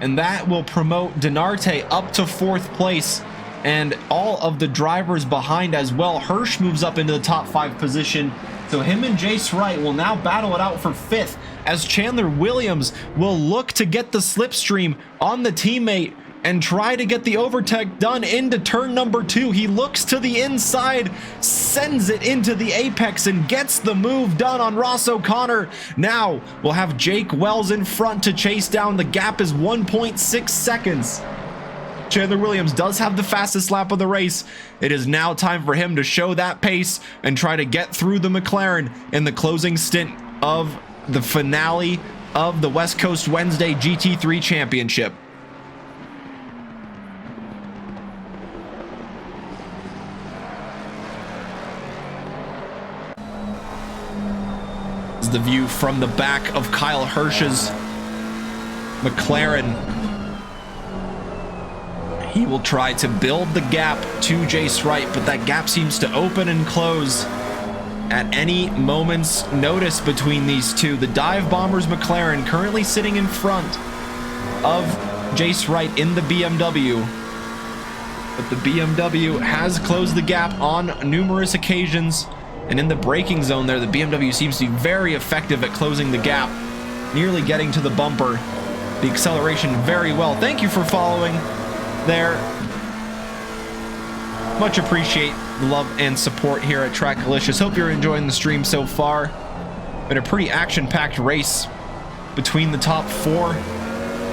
Speaker 1: And that will promote Dinarte up to 4th place and all of the drivers behind as well. Hirsch moves up into the top 5 position So him and Jace Wright will now battle it out for 5th as Chandler Williams will look to get the slipstream on the teammate and try to get the overtake done into turn number 2. He looks to the inside, sends it into the apex and gets the move done on Ross O'Connor. Now we'll have Jake Wells in front to chase down. The gap is 1.6 seconds. Chandler Williams does have the fastest lap of the race. It is now time for him to show that pace and try to get through the McLaren in the closing stint of the finale of the West Coast Wednesday GT3 Championship. This is the view from the back of Kyle Hirsch's McLaren. He will try to build the gap to Jace Wright, but that gap seems to open and close at any moment's notice between these two. The Dive Bombers McLaren currently sitting in front of Jace Wright in the BMW, but the BMW has closed the gap on numerous occasions, and in the braking zone there, the BMW seems to be very effective at closing the gap, nearly getting to the bumper. The acceleration very well. Thank you for following there. Much appreciate the love and support here at Trackalicious. Hope you're enjoying the stream so far. Been a pretty action-packed race between the top 4.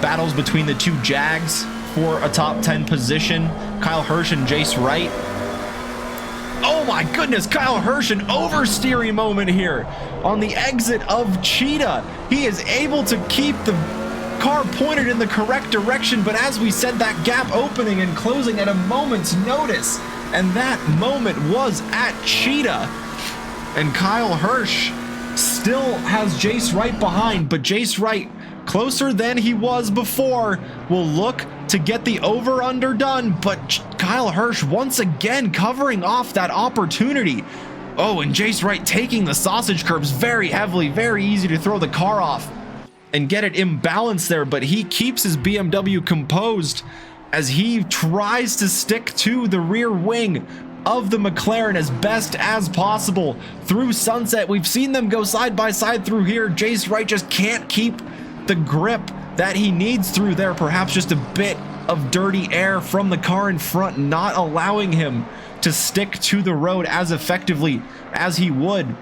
Speaker 1: Battles between the 2 Jags for a top 10 position. Kyle Hirsch and Jace Wright. Oh my goodness, Kyle Hirsch, an oversteering moment here on the exit of Cheetah. He is able to keep the car pointed in the correct direction, but as we said, that gap opening and closing at a moment's notice, and that moment was at Cheetah. And Kyle Hirsch still has Jace Wright behind, but Jace Wright, closer than he was before, will look to get the over-under done, but Kyle Hirsch once again covering off that opportunity. Oh, and Jace Wright taking the sausage curbs very heavily, very easy to throw the car off and get it imbalanced there, but he keeps his BMW composed as he tries to stick to the rear wing of the McLaren as best as possible through Sunset. We've seen them go side by side through here. Jace Wright just can't keep the grip that he needs through there. Perhaps just a bit of dirty air from the car in front, not allowing him to stick to the road as effectively as he would,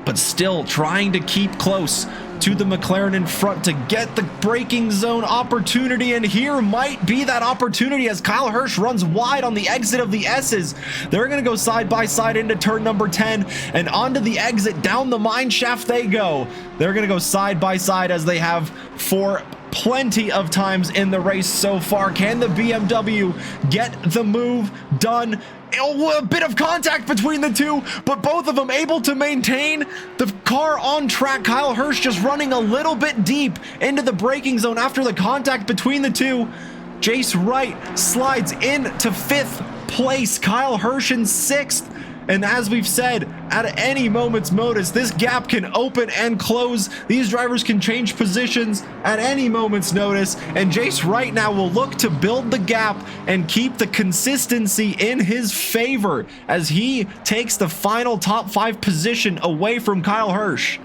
Speaker 1: but still trying to keep close to the McLaren in front to get the braking zone opportunity, and here might be that opportunity as Kyle Hirsch runs wide on the exit of the S's. They're going to go side by side into turn number 10 and onto the exit. Down the mine shaft they go. They're going to go side by side as they have for plenty of times in the race so far. Can the BMW get the move done? A bit of contact between the two, but both of them able to maintain the car on track. Kyle Hirsch just running a little bit deep into the braking zone after the contact between the two. Jace Wright slides into 5th place. Kyle Hirsch in 6th. And as we've said, at any moment's notice, this gap can open and close. These drivers can change positions at any moment's notice. And Jace Wright now will look to build the gap and keep the consistency in his favor as he takes the final top 5 position away from Kyle Hirsch.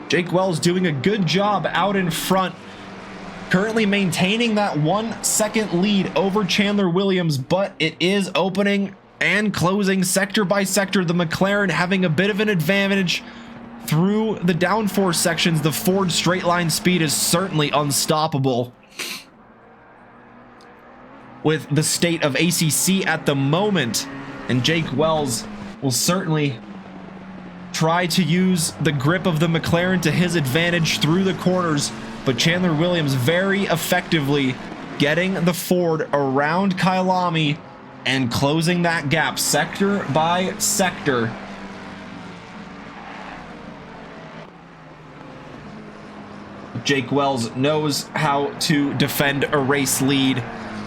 Speaker 1: Jake Wells doing a good job out in front, currently maintaining that 1 second lead over Chandler Williams, but it is opening and closing sector by sector. The McLaren having a bit of an advantage through the downforce sections. The Ford straight line speed is certainly unstoppable with the state of ACC at the moment, and Jake Wells will certainly try to use the grip of the McLaren to his advantage through the corners. But Chandler Williams very effectively getting the Ford around Kyalami and closing that gap sector by sector. Jake Wells knows how to defend a race lead,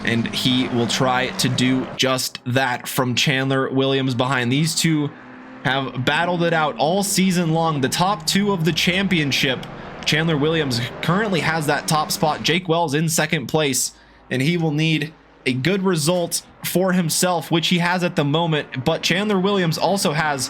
Speaker 1: and he will try to do just that from Chandler Williams behind. These two have battled it out all season long. The top 2 of the championship. Chandler Williams currently has that top spot. Jake Wells in 2nd place and he will need a good result for himself, which he has at the moment. But Chandler Williams also has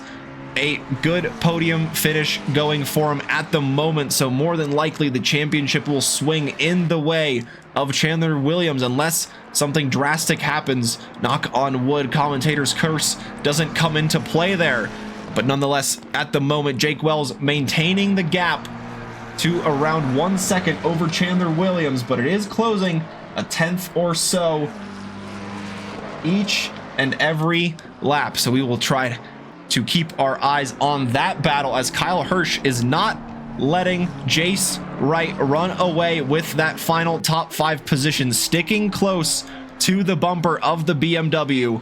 Speaker 1: a good podium finish going for him at the moment, so more than likely the championship will swing in the way of Chandler Williams unless something drastic happens. Knock on wood, commentator's curse doesn't come into play there. But nonetheless, at the moment, Jake Wells maintaining the gap to around 1 second over Chandler Williams, but it is closing a tenth or so each and every lap. So we will try to keep our eyes on that battle as Kyle Hirsch is not letting Jace Wright run away with that final top 5 position, sticking close to the bumper of the BMW.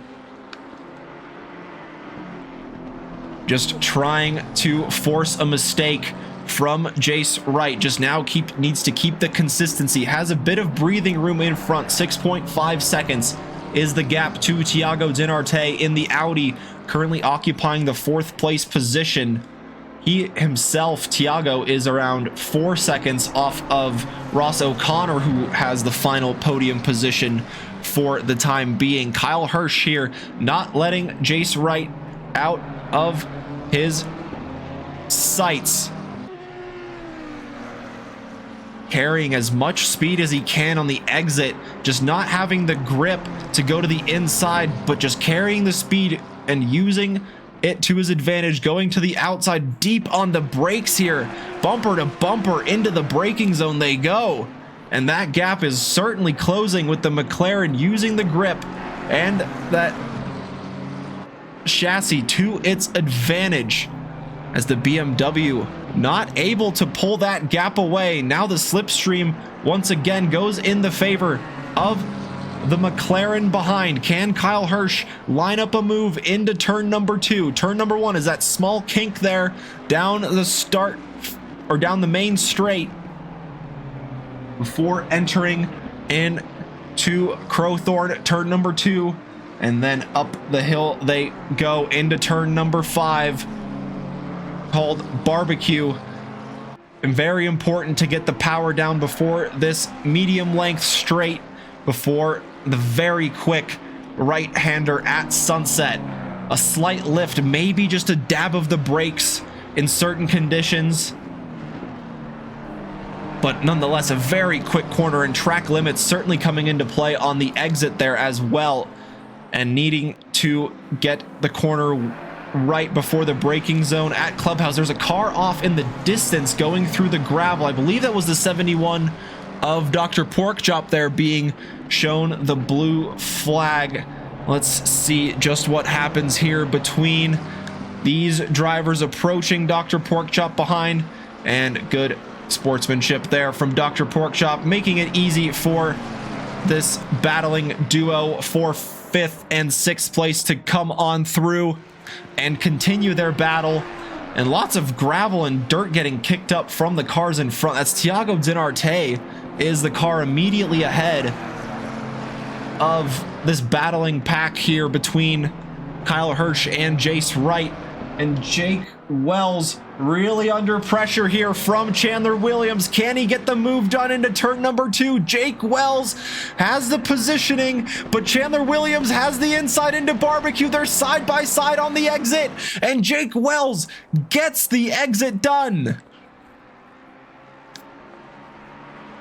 Speaker 1: Just trying to force a mistake from Jace Wright. Just now needs to keep the consistency. Has a bit of breathing room in front. 6.5 seconds is the gap to Thiago Dinarte in the Audi, currently occupying the 4th place position. He himself, Thiago, is around 4 seconds off of Ross O'Connor, who has the final podium position for the time being. Kyle Hirsch here not letting Jace Wright out of his sights, carrying as much speed as he can on the exit, just not having the grip to go to the inside, but just carrying the speed and using it to his advantage, going to the outside, deep on the brakes here, bumper to bumper into the braking zone they go. And that gap is certainly closing with the McLaren using the grip and that chassis to its advantage, as the BMW not able to pull that gap away. Now the slipstream once again goes in the favor of the McLaren behind. Can Kyle Hirsch line up a move into turn number 2? Turn number 1 is that small kink there down the start, or down the main straight, before entering into Crowthorne, turn number 2, and then up the hill they go into turn number 5, called Barbecue. And very important to get the power down before this medium length straight, before the very quick right-hander at Sunset. A slight lift, maybe just a dab of the brakes in certain conditions, but nonetheless a very quick corner, and track limits certainly coming into play on the exit there as well, and needing to get the corner right before the braking zone at Clubhouse. There's a car off in the distance going through the gravel. I believe that was the 71 of Dr. Porkchop there being shown the blue flag. Let's see just what happens here between these drivers approaching Dr. Porkchop behind, and good sportsmanship there from Dr. Porkchop, making it easy for this battling duo for 5th and 6th place to come on through and continue their battle. And lots of gravel and dirt getting kicked up from the cars in front. That's Thiago Dinarte is the car immediately ahead of this battling pack here between Kyle Hirsch and Jace Wright. And Jake Wells really under pressure here from Chandler Williams. Can he get the move done into turn number 2? Jake Wells has the positioning, but Chandler Williams has the inside into Barbecue. They're side by side on the exit, and Jake Wells gets the exit done.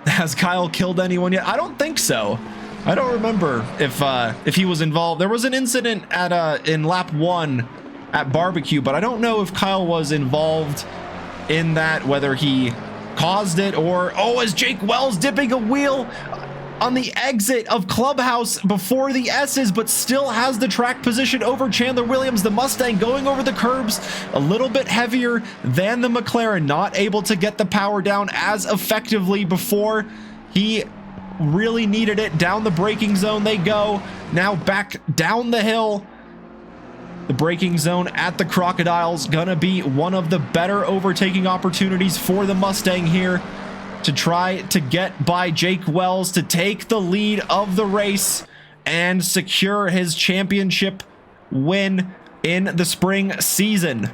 Speaker 1: Has Kyle killed anyone yet? I don't think so. I don't remember if he was involved. There was an incident at in lap 1 at Barbecue, but I don't know if Kyle was involved in that, whether he caused it or... Oh, is Jake Wells dipping a wheel on the exit of Clubhouse before the S's, but still has the track position over Chandler Williams. The Mustang going over the curbs a little bit heavier than the McLaren, not able to get the power down as effectively before he really needed it. Down the braking zone they go. Now back down the hill. The braking zone at the Crocodiles gonna be one of the better overtaking opportunities for the Mustang here to try to get by Jake Wells to take the lead of the race and secure his championship win in the spring season.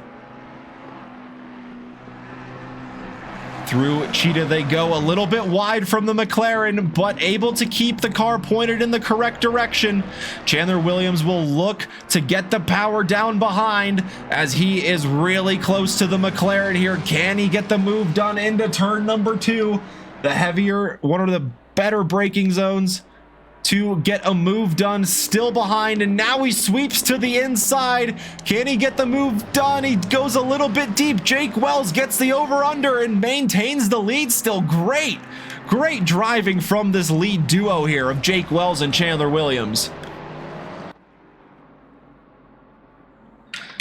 Speaker 1: Through Cheetah they go, a little bit wide from the McLaren, but able to keep the car pointed in the correct direction. Chandler Williams will look to get the power down behind as he is really close to the McLaren here. Can he get the move done into turn number 2? The heavier, one of the better braking zones to get a move done, still behind, and now he sweeps to the inside. Can he get the move done? He goes a little bit deep. Jake Wells gets the over-under and maintains the lead still. Great driving from this lead duo here of Jake Wells and Chandler Williams.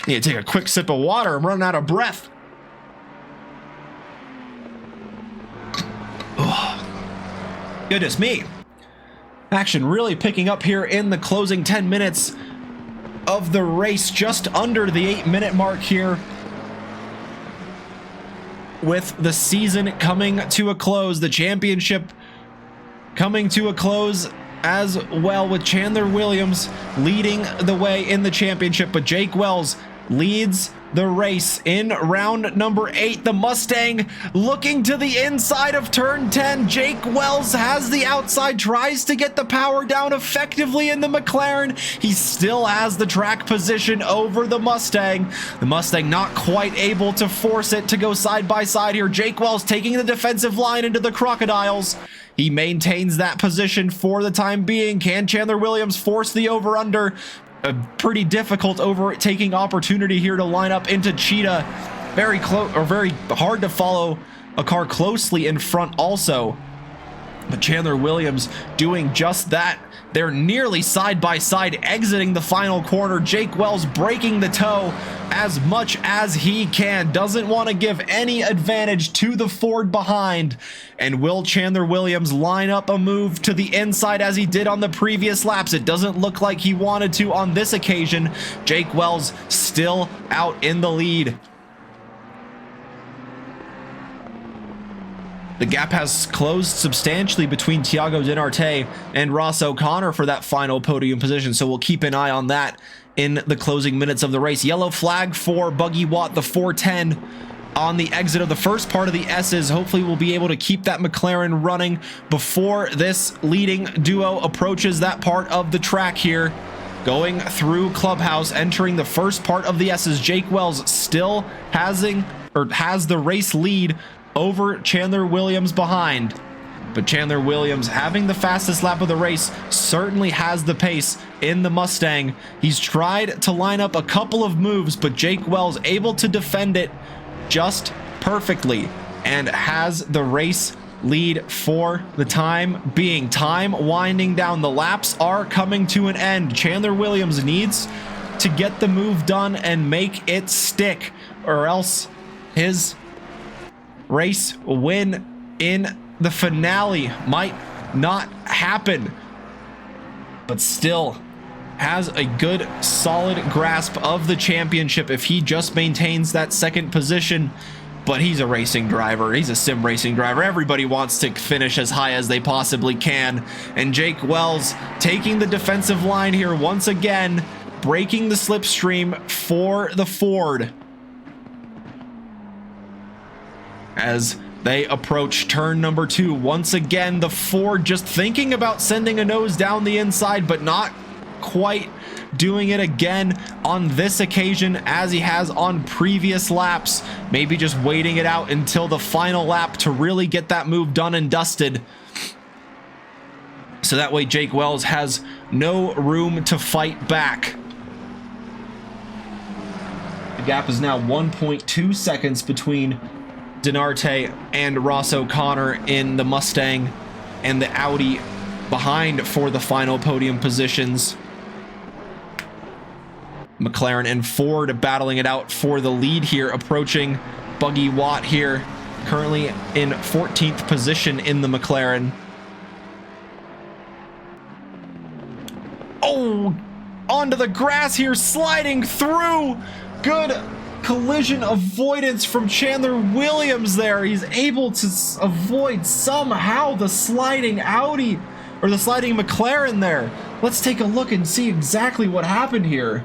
Speaker 1: Need to take a quick sip of water. I'm running out of breath. Oh, goodness me. Action really picking up here in the closing 10 minutes of the race, just under the 8-minute mark here, with the season coming to a close, the championship coming to a close as well, with Chandler Williams leading the way in the championship, but Jake Wells leads the race in round number 8. The Mustang looking to the inside of turn 10. Jake Wells has the outside, tries to get the power down effectively in the McLaren. He still has the track position over the Mustang. The Mustang not quite able to force it to go side by side here. Jake Wells taking the defensive line into the Crocodiles. He maintains that position for the time being. Can Chandler Williams force the over-under? A pretty difficult overtaking opportunity here to line up into Cheetah. Very close, or very hard to follow a car closely in front also. But Chandler Williams doing just that. They're nearly side by side exiting the final corner. Jake Wells breaking the toe as much as he can. Doesn't want to give any advantage to the Ford behind. And will Chandler Williams line up a move to the inside as he did on the previous laps? It doesn't look like he wanted to on this occasion. Jake Wells still out in the lead. The gap has closed substantially between Thiago Dinarte and Ross O'Connor for that final podium position, so we'll keep an eye on that in the closing minutes of the race. Yellow flag for Buggy Watt, the 410 on the exit of the first part of the S's. Hopefully we'll be able to keep that McLaren running before this leading duo approaches that part of the track here. Going through Clubhouse, entering the first part of the S's. Jake Wells still has the race lead over Chandler Williams behind, but Chandler Williams, having the fastest lap of the race, certainly has the pace in the Mustang. He's tried to line up a couple of moves, but Jake Wells able to defend it just perfectly and has the race lead for the time being. Time winding down. The laps are coming to an end. Chandler Williams needs to get the move done and make it stick, or else his race win in the finale might not happen, but still has a good solid grasp of the championship if he just maintains that second position. But he's a racing driver, he's a sim racing driver. Everybody wants to finish as high as they possibly can, and Jake Wells taking the defensive line here once again, breaking the slipstream for the Ford as they approach turn number 2. Once again, the Ford just thinking about sending a nose down the inside, but not quite doing it again on this occasion as he has on previous laps. Maybe just waiting it out until the final lap to really get that move done and dusted, so that way Jake Wells has no room to fight back. The gap is now 1.2 seconds between Dinarte and Ross O'Connor in the Mustang, and the Audi behind for the final podium positions. McLaren and Ford battling it out for the lead here, approaching Buggy Watt here, currently in 14th position in the McLaren. Oh, onto the grass here, sliding through. Good collision avoidance from Chandler Williams there. He's able to avoid somehow the sliding Audi, or the sliding McLaren there. Let's take a look and see exactly what happened here.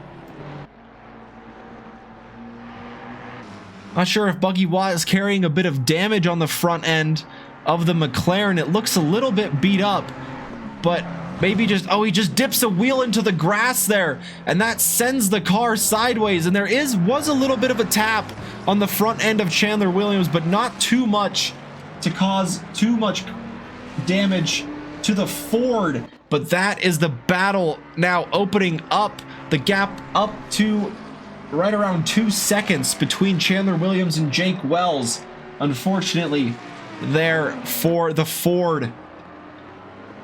Speaker 1: Not sure if Buggy Watt is carrying a bit of damage on the front end of the McLaren. It looks a little bit beat up, but maybe just, oh, he just dips a wheel into the grass there, and that sends the car sideways. And there was a little bit of a tap on the front end of Chandler Williams, but not too much to cause too much damage to the Ford. But that is the battle now opening up, the gap up to right around 2 seconds between Chandler Williams and Jake Wells. Unfortunately, there for the Ford.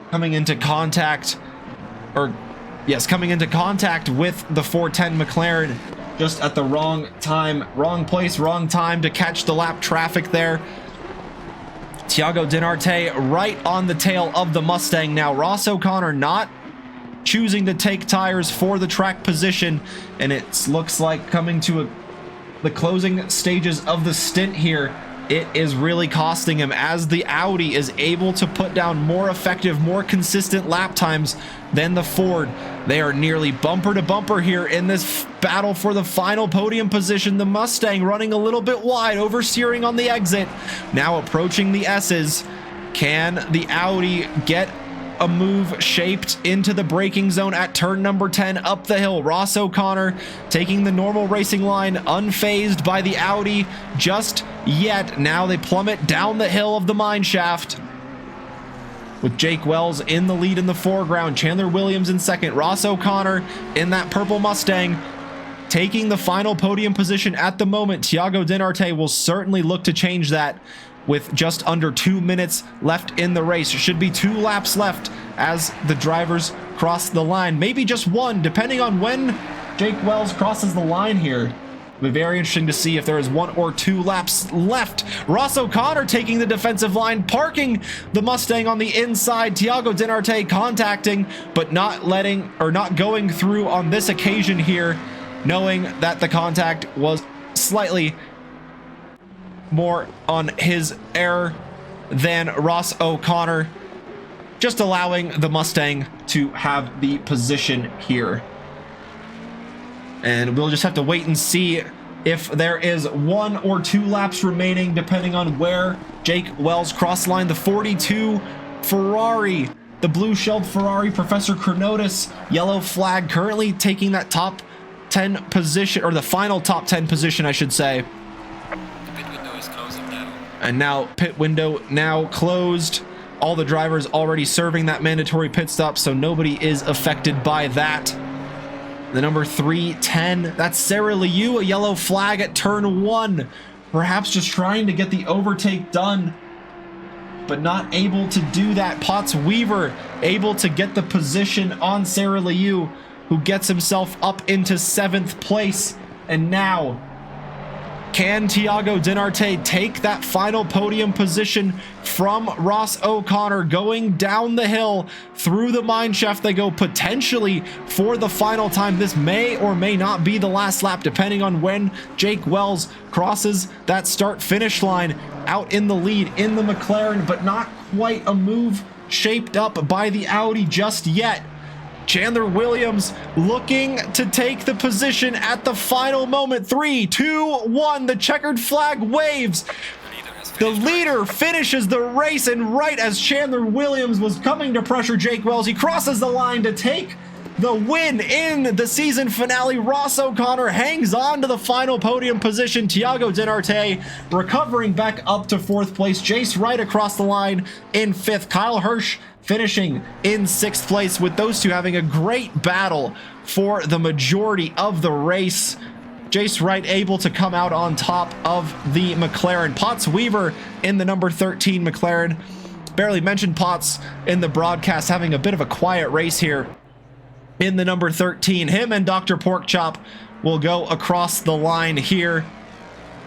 Speaker 1: Coming into contact with the 410 McLaren just at the wrong time, wrong place, wrong time to catch the lap traffic there. Thiago Dinarte right on the tail of the Mustang now. Ross O'Connor not choosing to take tires for the track position, and it looks like coming to the closing stages of the stint here. It is really costing him, as the Audi is able to put down more effective, more consistent lap times than the Ford. They are nearly bumper to bumper here in this battle for the final podium position. The Mustang running a little bit wide, oversteering on the exit. Now approaching the S's. Can the Audi get a move shaped into the braking zone at turn number 10 up the hill? Ross O'Connor taking the normal racing line, unfazed by the Audi just yet. Now they plummet down the hill of the mine shaft, with Jake Wells in the lead in the foreground, Chandler Williams in second, Ross O'Connor in that purple Mustang taking the final podium position at the moment. Thiago Dinarte will certainly look to change that with just under 2 minutes left in the race. There should be 2 laps left as the drivers cross the line. Maybe just 1, depending on when Jake Wells crosses the line here. It'll be very interesting to see if there is 1 or 2 laps left. Ross O'Connor taking the defensive line, parking the Mustang on the inside. Thiago Dinarte contacting, but not going through on this occasion here, knowing that the contact was slightly more on his error than Ross O'Connor, just allowing the Mustang to have the position here. And we'll just have to wait and see if there is 1 or 2 laps remaining, depending on where Jake Wells cross line. The 42 Ferrari, the blue shelled Ferrari, Professor Chronotis, yellow flag, currently taking that top 10 position, or the final top 10 position, I should say. And now pit window now closed. All the drivers already serving that mandatory pit stop, so nobody is affected by that. The number 310, that's Sarah Liu, a yellow flag at turn 1. Perhaps just trying to get the overtake done, but not able to do that. Potts Weaver able to get the position on Sarah Liu, who gets himself up into 7th place. And now, can Thiago Dinarte take that final podium position from Ross O'Connor? Going down the hill through the mine shaft they go, potentially for the final time. This may or may not be the last lap, depending on when Jake Wells crosses that start finish line. Out in the lead in the McLaren, but not quite a move shaped up by the Audi just yet. Chandler Williams looking to take the position at the final moment. 3, 2, 1. The checkered flag waves. The leader finishes the race, and right as Chandler Williams was coming to pressure Jake Wells, he crosses the line to take the win in the season finale. Ross O'Connor hangs on to the final podium position. Thiago Dinarte recovering back up to 4th place. Jace Wright across the line in 5th. Kyle Hirsch finishing in 6th place, with those two having a great battle for the majority of the race. Jace Wright able to come out on top of the McLaren. Potts Weaver in the number 13 McLaren. Barely mentioned Potts in the broadcast, having a bit of a quiet race here in the number 13. Him and Dr. Porkchop will go across the line here,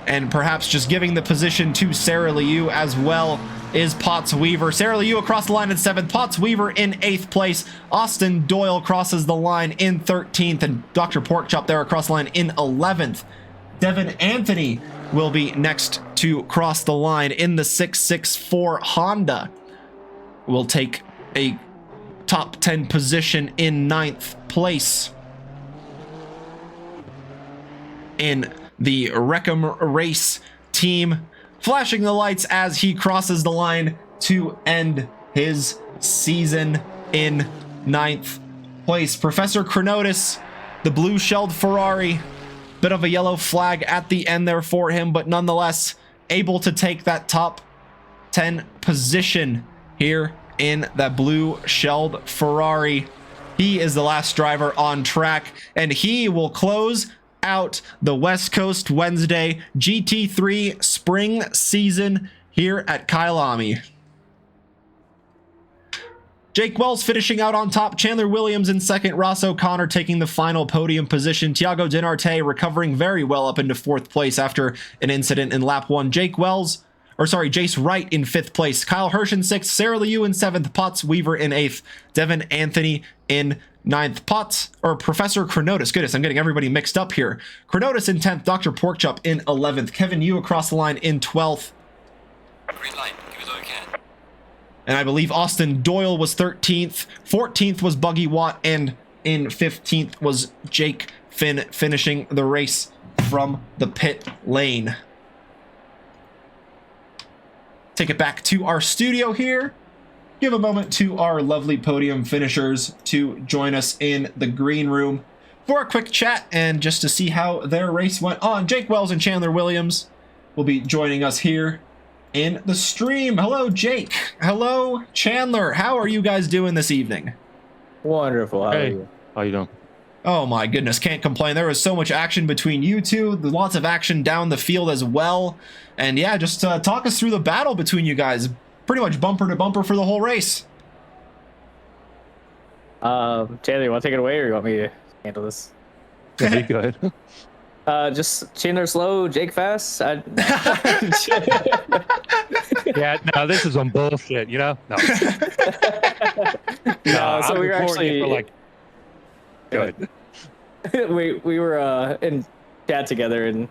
Speaker 1: and perhaps just giving the position to Sarah Liu as well is Potts Weaver. Sarah Liu across the line in 7th, Potts Weaver in 8th place. Austin Doyle crosses the line in 13th, and Dr. Porkchop there across the line in 11th. Devin Anthony will be next to cross the line in the 664 Honda. Will take a top 10 position in 9th place. In the Wreckham Race team, flashing the lights as he crosses the line to end his season in 9th place. Professor Chronotis, the blue shelled Ferrari, bit of a yellow flag at the end there for him, but nonetheless able to take that top 10 position here in that blue shelled Ferrari. He is the last driver on track, and he will close out the West Coast Wednesday GT3 spring season here at Kyalami. Jake Wells finishing out on top, Chandler Williams in second, Ross O'Connor taking the final podium position, Thiago Dinarte recovering very well up into 4th place after an incident in lap 1. Jace Wright in 5th place, Kyle Hirsch in 6th, Sarah Liu in 7th, Potts Weaver in 8th, Devin Anthony in 9th, Professor Chronotis, goodness, I'm getting everybody mixed up here, Chronotis in 10th, Dr. Porkchop in 11th, Kevin Yu across the line in 12th.
Speaker 2: Green light, give it all you can.
Speaker 1: And I believe Austin Doyle was 13th, 14th was Buggy Watt, and in 15th was Jake Finn finishing the race from the pit lane. Take it back to our studio here. Give a moment to our lovely podium finishers to join us in the green room for a quick chat and just to see how their race went on. Jake Wells and Chandler Williams will be joining us here in the stream. Hello, Jake. Hello, Chandler. How are you guys doing this evening?
Speaker 3: Wonderful. How are you?
Speaker 4: How you doing?
Speaker 1: Oh my goodness, can't complain. There was so much action between you two. There's lots of action down the field as well. And yeah, just talk us through the battle between you guys. Pretty much bumper to bumper for the whole race.
Speaker 3: Chandler, you want to take it away, or you want me to handle this?
Speaker 4: Yeah, you go ahead.
Speaker 3: Just Chandler slow, Jake fast.
Speaker 4: Yeah, no, this is some bullshit, you know? No.
Speaker 3: No, so
Speaker 4: I'm
Speaker 3: we were
Speaker 4: recording
Speaker 3: actually
Speaker 4: it for like. Go ahead.
Speaker 3: we were in chat together, and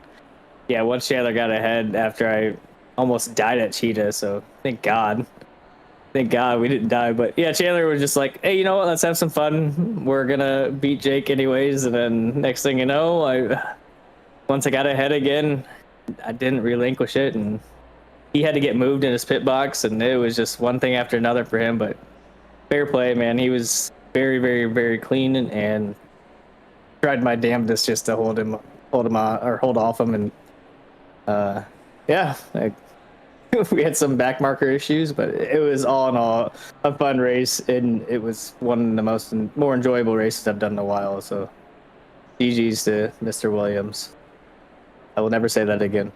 Speaker 3: yeah, once Chandler got ahead after I almost died at Cheetah, so thank God we didn't die. But yeah, Chandler was just like, hey, you know what, let's have some fun, we're gonna beat Jake anyways. And then next thing you know, once I got ahead again, I didn't relinquish it, and he had to get moved in his pit box, and it was just one thing after another for him. But fair play, man. He was very, very, very clean, and tried my damnedest just to hold off him. And yeah, we had some back marker issues, but it was all in all a fun race, and it was one of the more enjoyable races I've done in a while. So GG's to Mr. Williams. I will never say that again.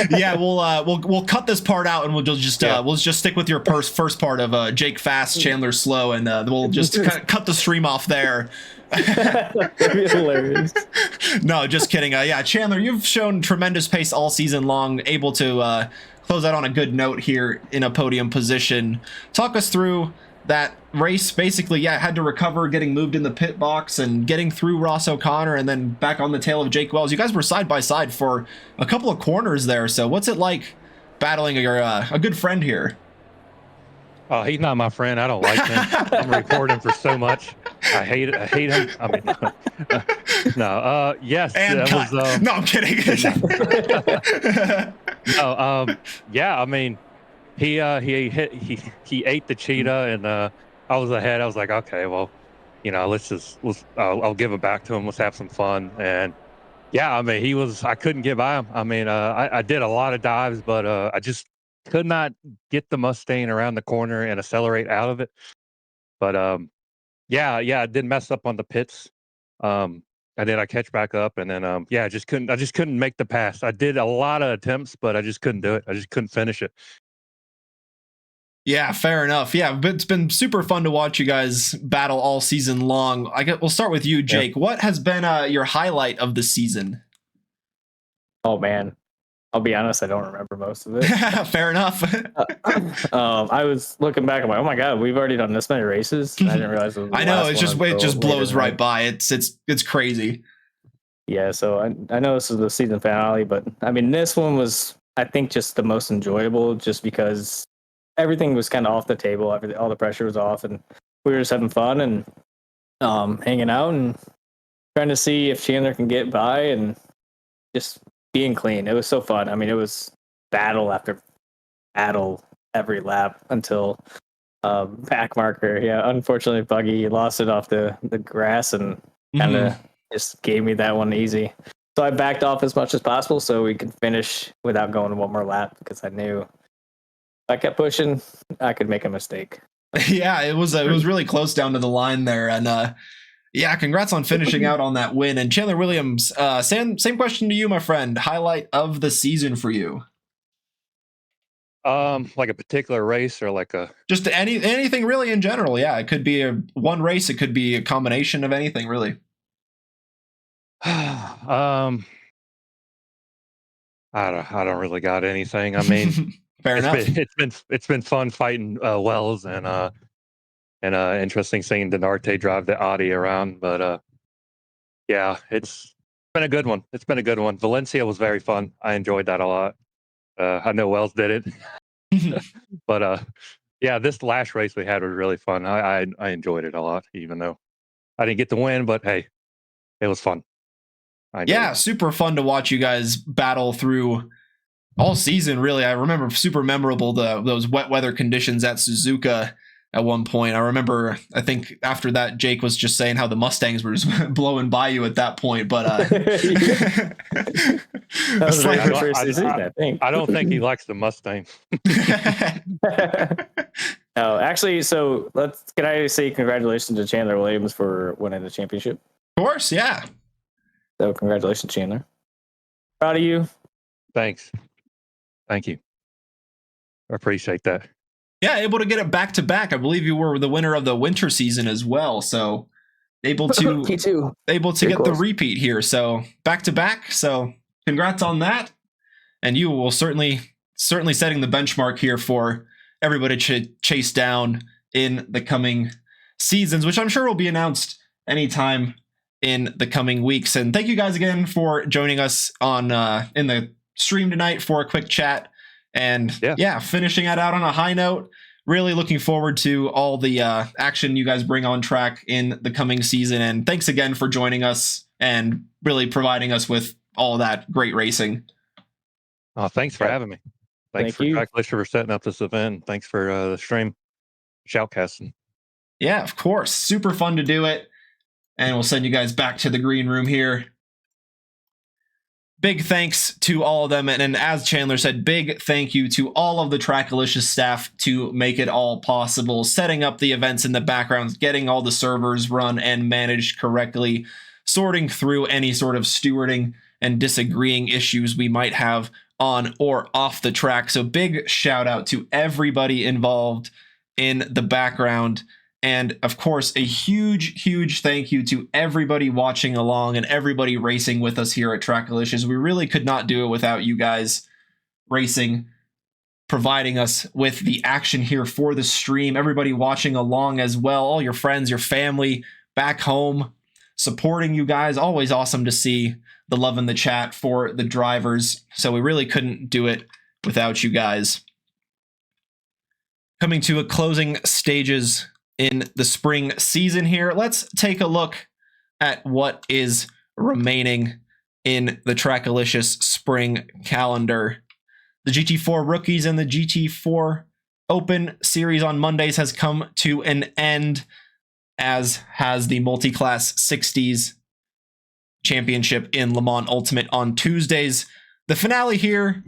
Speaker 1: Yeah, we'll cut this part out, and we'll just stick with your first part of Jake fast, Chandler slow, and we'll just cut the stream off there.
Speaker 3: That'd be hilarious.
Speaker 1: No, just kidding. Yeah, Chandler, you've shown tremendous pace all season long, able to close out on a good note here in a podium position. Talk us through that race. Basically, yeah, had to recover, getting moved in the pit box and getting through Ross O'Connor and then back on the tail of Jake Wells. You guys were side by side for a couple of corners there. So what's it like battling a good friend here?
Speaker 4: Oh, he's not my friend. I don't like him. I'm recording for so much. I hate it. I hate him. I mean, no. Yes,
Speaker 1: And
Speaker 4: that was.
Speaker 1: no, I'm kidding.
Speaker 4: No. Yeah. I mean, he ate the cheetah, and I was ahead. I was like, okay, well, you know, I'll give it back to him. Let's have some fun. And yeah, I mean, I couldn't get by him. I mean, I did a lot of dives, but I just could not get the Mustang around the corner and accelerate out of it. But yeah, I did mess up on the pits. And then I catch back up, and then yeah, I just couldn't make the pass. I did a lot of attempts, but I just couldn't do it. I just couldn't finish it.
Speaker 1: Yeah, fair enough. Yeah, but it's been super fun to watch you guys battle all season long. We'll start with you, Jake. Yeah. What has been your highlight of the season?
Speaker 3: Oh man, I'll be honest, I don't remember most of it.
Speaker 1: Fair enough.
Speaker 3: I was looking back, I'm like, oh my god, we've already done this many races. I didn't realize it was
Speaker 1: I know, it just blows right by. It's crazy.
Speaker 3: Yeah, so I know this is the season finale, but I mean, this one was, I think, just the most enjoyable, just because everything was kind of off the table. All the pressure was off, and we were just having fun and hanging out. And trying to see if Chandler can get by and just being clean. It was so fun. I mean, it was battle after battle every lap until back marker. Yeah, unfortunately, Buggy lost it off the grass and kind of just gave me that one easy. So I backed off as much as possible so we could finish without going one more lap because I knew if I kept pushing, I could make a mistake.
Speaker 1: Yeah, it was really close down to the line there, and yeah, congrats on finishing out on that win. And Chandler Williams, same question to you, my friend. Highlight of the season for you?
Speaker 4: Like a particular race or like a
Speaker 1: just anything really in general. Yeah, it could be one race, it could be a combination of anything really.
Speaker 4: I don't really got anything. I mean,
Speaker 1: fair enough.
Speaker 4: It's been fun fighting Wells and interesting seeing Denarte drive the Audi around. But yeah, it's been a good one. It's been a good one. Valencia was very fun. I enjoyed that a lot. I know Wells did it, but yeah, this last race we had was really fun. I enjoyed it a lot, even though I didn't get the win. But hey, it was fun.
Speaker 1: Yeah, super fun to watch you guys battle through all season, really. I remember super memorable those wet weather conditions at Suzuka at one point. I remember, I think after that, Jake was just saying how the Mustangs were just blowing by you at that point. But
Speaker 4: I don't think he likes the Mustang.
Speaker 3: Oh, actually, so can I say congratulations to Chandler Williams for winning the championship?
Speaker 1: Of course, yeah.
Speaker 3: So congratulations, Chandler. Proud of you.
Speaker 4: Thanks. Thank you. I appreciate that.
Speaker 1: Yeah, able to get it back to back. I believe you were the winner of the winter season as well. So able to get the repeat here. So back to back. So congrats on that. And you will certainly setting the benchmark here for everybody to chase down in the coming seasons, which I'm sure will be announced anytime in the coming weeks. And thank you guys again for joining us on in the stream tonight for a quick chat. And yeah, finishing it out on a high note. Really looking forward to all the action you guys bring on track in the coming season. And thanks again for joining us and really providing us with all that great racing.
Speaker 4: Oh, thanks for having me. Thanks for Congratulations for setting up this event. Thanks for the stream shoutcasting.
Speaker 1: Yeah, of course. Super fun to do it. And we'll send you guys back to the green room here. Big thanks to all of them. And as Chandler said, big thank you to all of the Trackalicious staff to make it all possible, setting up the events in the background, getting all the servers run and managed correctly, sorting through any sort of stewarding and disagreeing issues we might have on or off the track. So big shout out to everybody involved in the background. And of course, a huge thank you to everybody watching along and everybody racing with us here at Trackalicious. We really could not do it without you guys racing, providing us with the action here for the stream. Everybody watching along as well, all your friends, your family back home, supporting you guys. Always awesome to see the love in the chat for the drivers. So we really couldn't do it without you guys. Coming to a closing stages in the spring season here, let's take a look at what is remaining in the Trackalicious spring calendar. The GT4 rookies and the GT4 Open series on Mondays has come to an end, as has the multi-class 60s championship in Le Mans Ultimate on Tuesdays. The finale here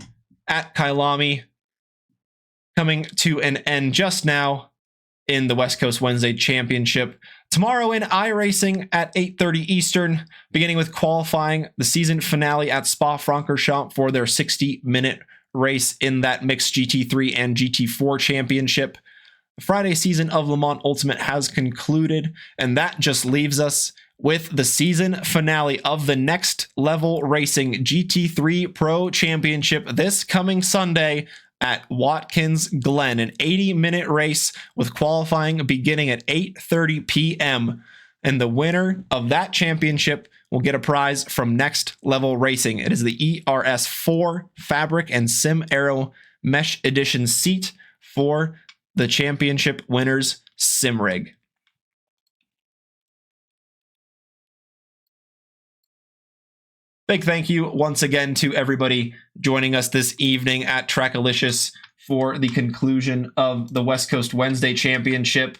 Speaker 1: at Kyalami coming to an end just now in the West Coast Wednesday Championship. Tomorrow in iRacing at 8:30 Eastern, beginning with qualifying, the season finale at Spa-Francorchamps for their 60-minute race in that mixed GT3 and GT4 championship. The Friday season of Le Mans Ultimate has concluded, and that just leaves us with the season finale of the Next Level Racing GT3 Pro Championship this coming Sunday at Watkins Glen, an 80-minute race with qualifying beginning at 8:30 p.m. And the winner of that championship will get a prize from Next Level Racing. It is the ERS4 Fabric and Sim Aero Mesh Edition seat for the championship winner's sim rig. Big thank you once again to everybody joining us this evening at Trackalicious for the conclusion of the West Coast Wednesday Championship.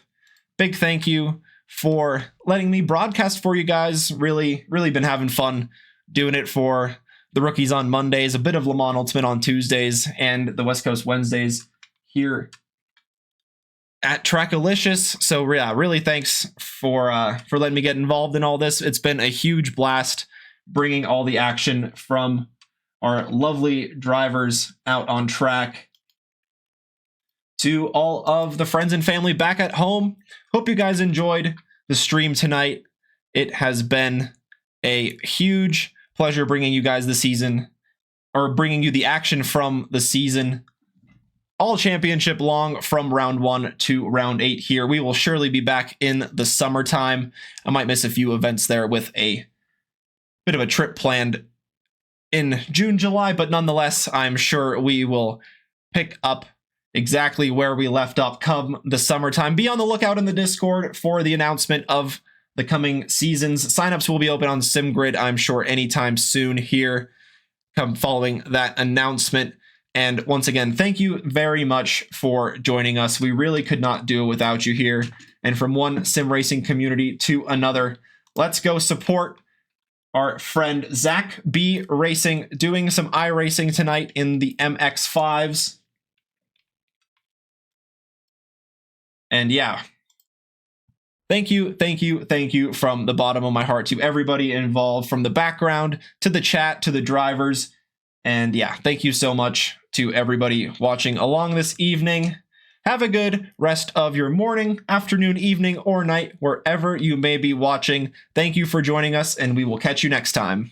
Speaker 1: Big thank you for letting me broadcast for you guys. Really been having fun doing it for the rookies on Mondays, a bit of Le Mans Ultimate on Tuesdays, and the West Coast Wednesdays here at Trackalicious. So yeah, really thanks for letting me get involved in all this. It's been a huge blast bringing all the action from our lovely drivers out on track to all of the friends and family back at home. Hope you guys enjoyed the stream tonight. It has been a huge pleasure bringing you guys the season, or bringing you the action from the season, all championship long from round 1 to round 8 here. We will surely be back in the summertime. I might miss a few events there with a bit of a trip planned in June, July, but nonetheless, I'm sure we will pick up exactly where we left off come the summertime. Be on the lookout in the Discord for the announcement of the coming seasons. Signups will be open on SimGrid, I'm sure, anytime soon here, come following that announcement. And once again, thank you very much for joining us. We really could not do it without you here. And from one sim racing community to another, let's go support our friend Zach B Racing, doing some iRacing tonight in the MX5s. And yeah, thank you from the bottom of my heart to everybody involved, from the background to the chat to the drivers. And yeah, thank you so much to everybody watching along this evening. Have a good rest of your morning, afternoon, evening, or night, wherever you may be watching. Thank you for joining us, and we will catch you next time.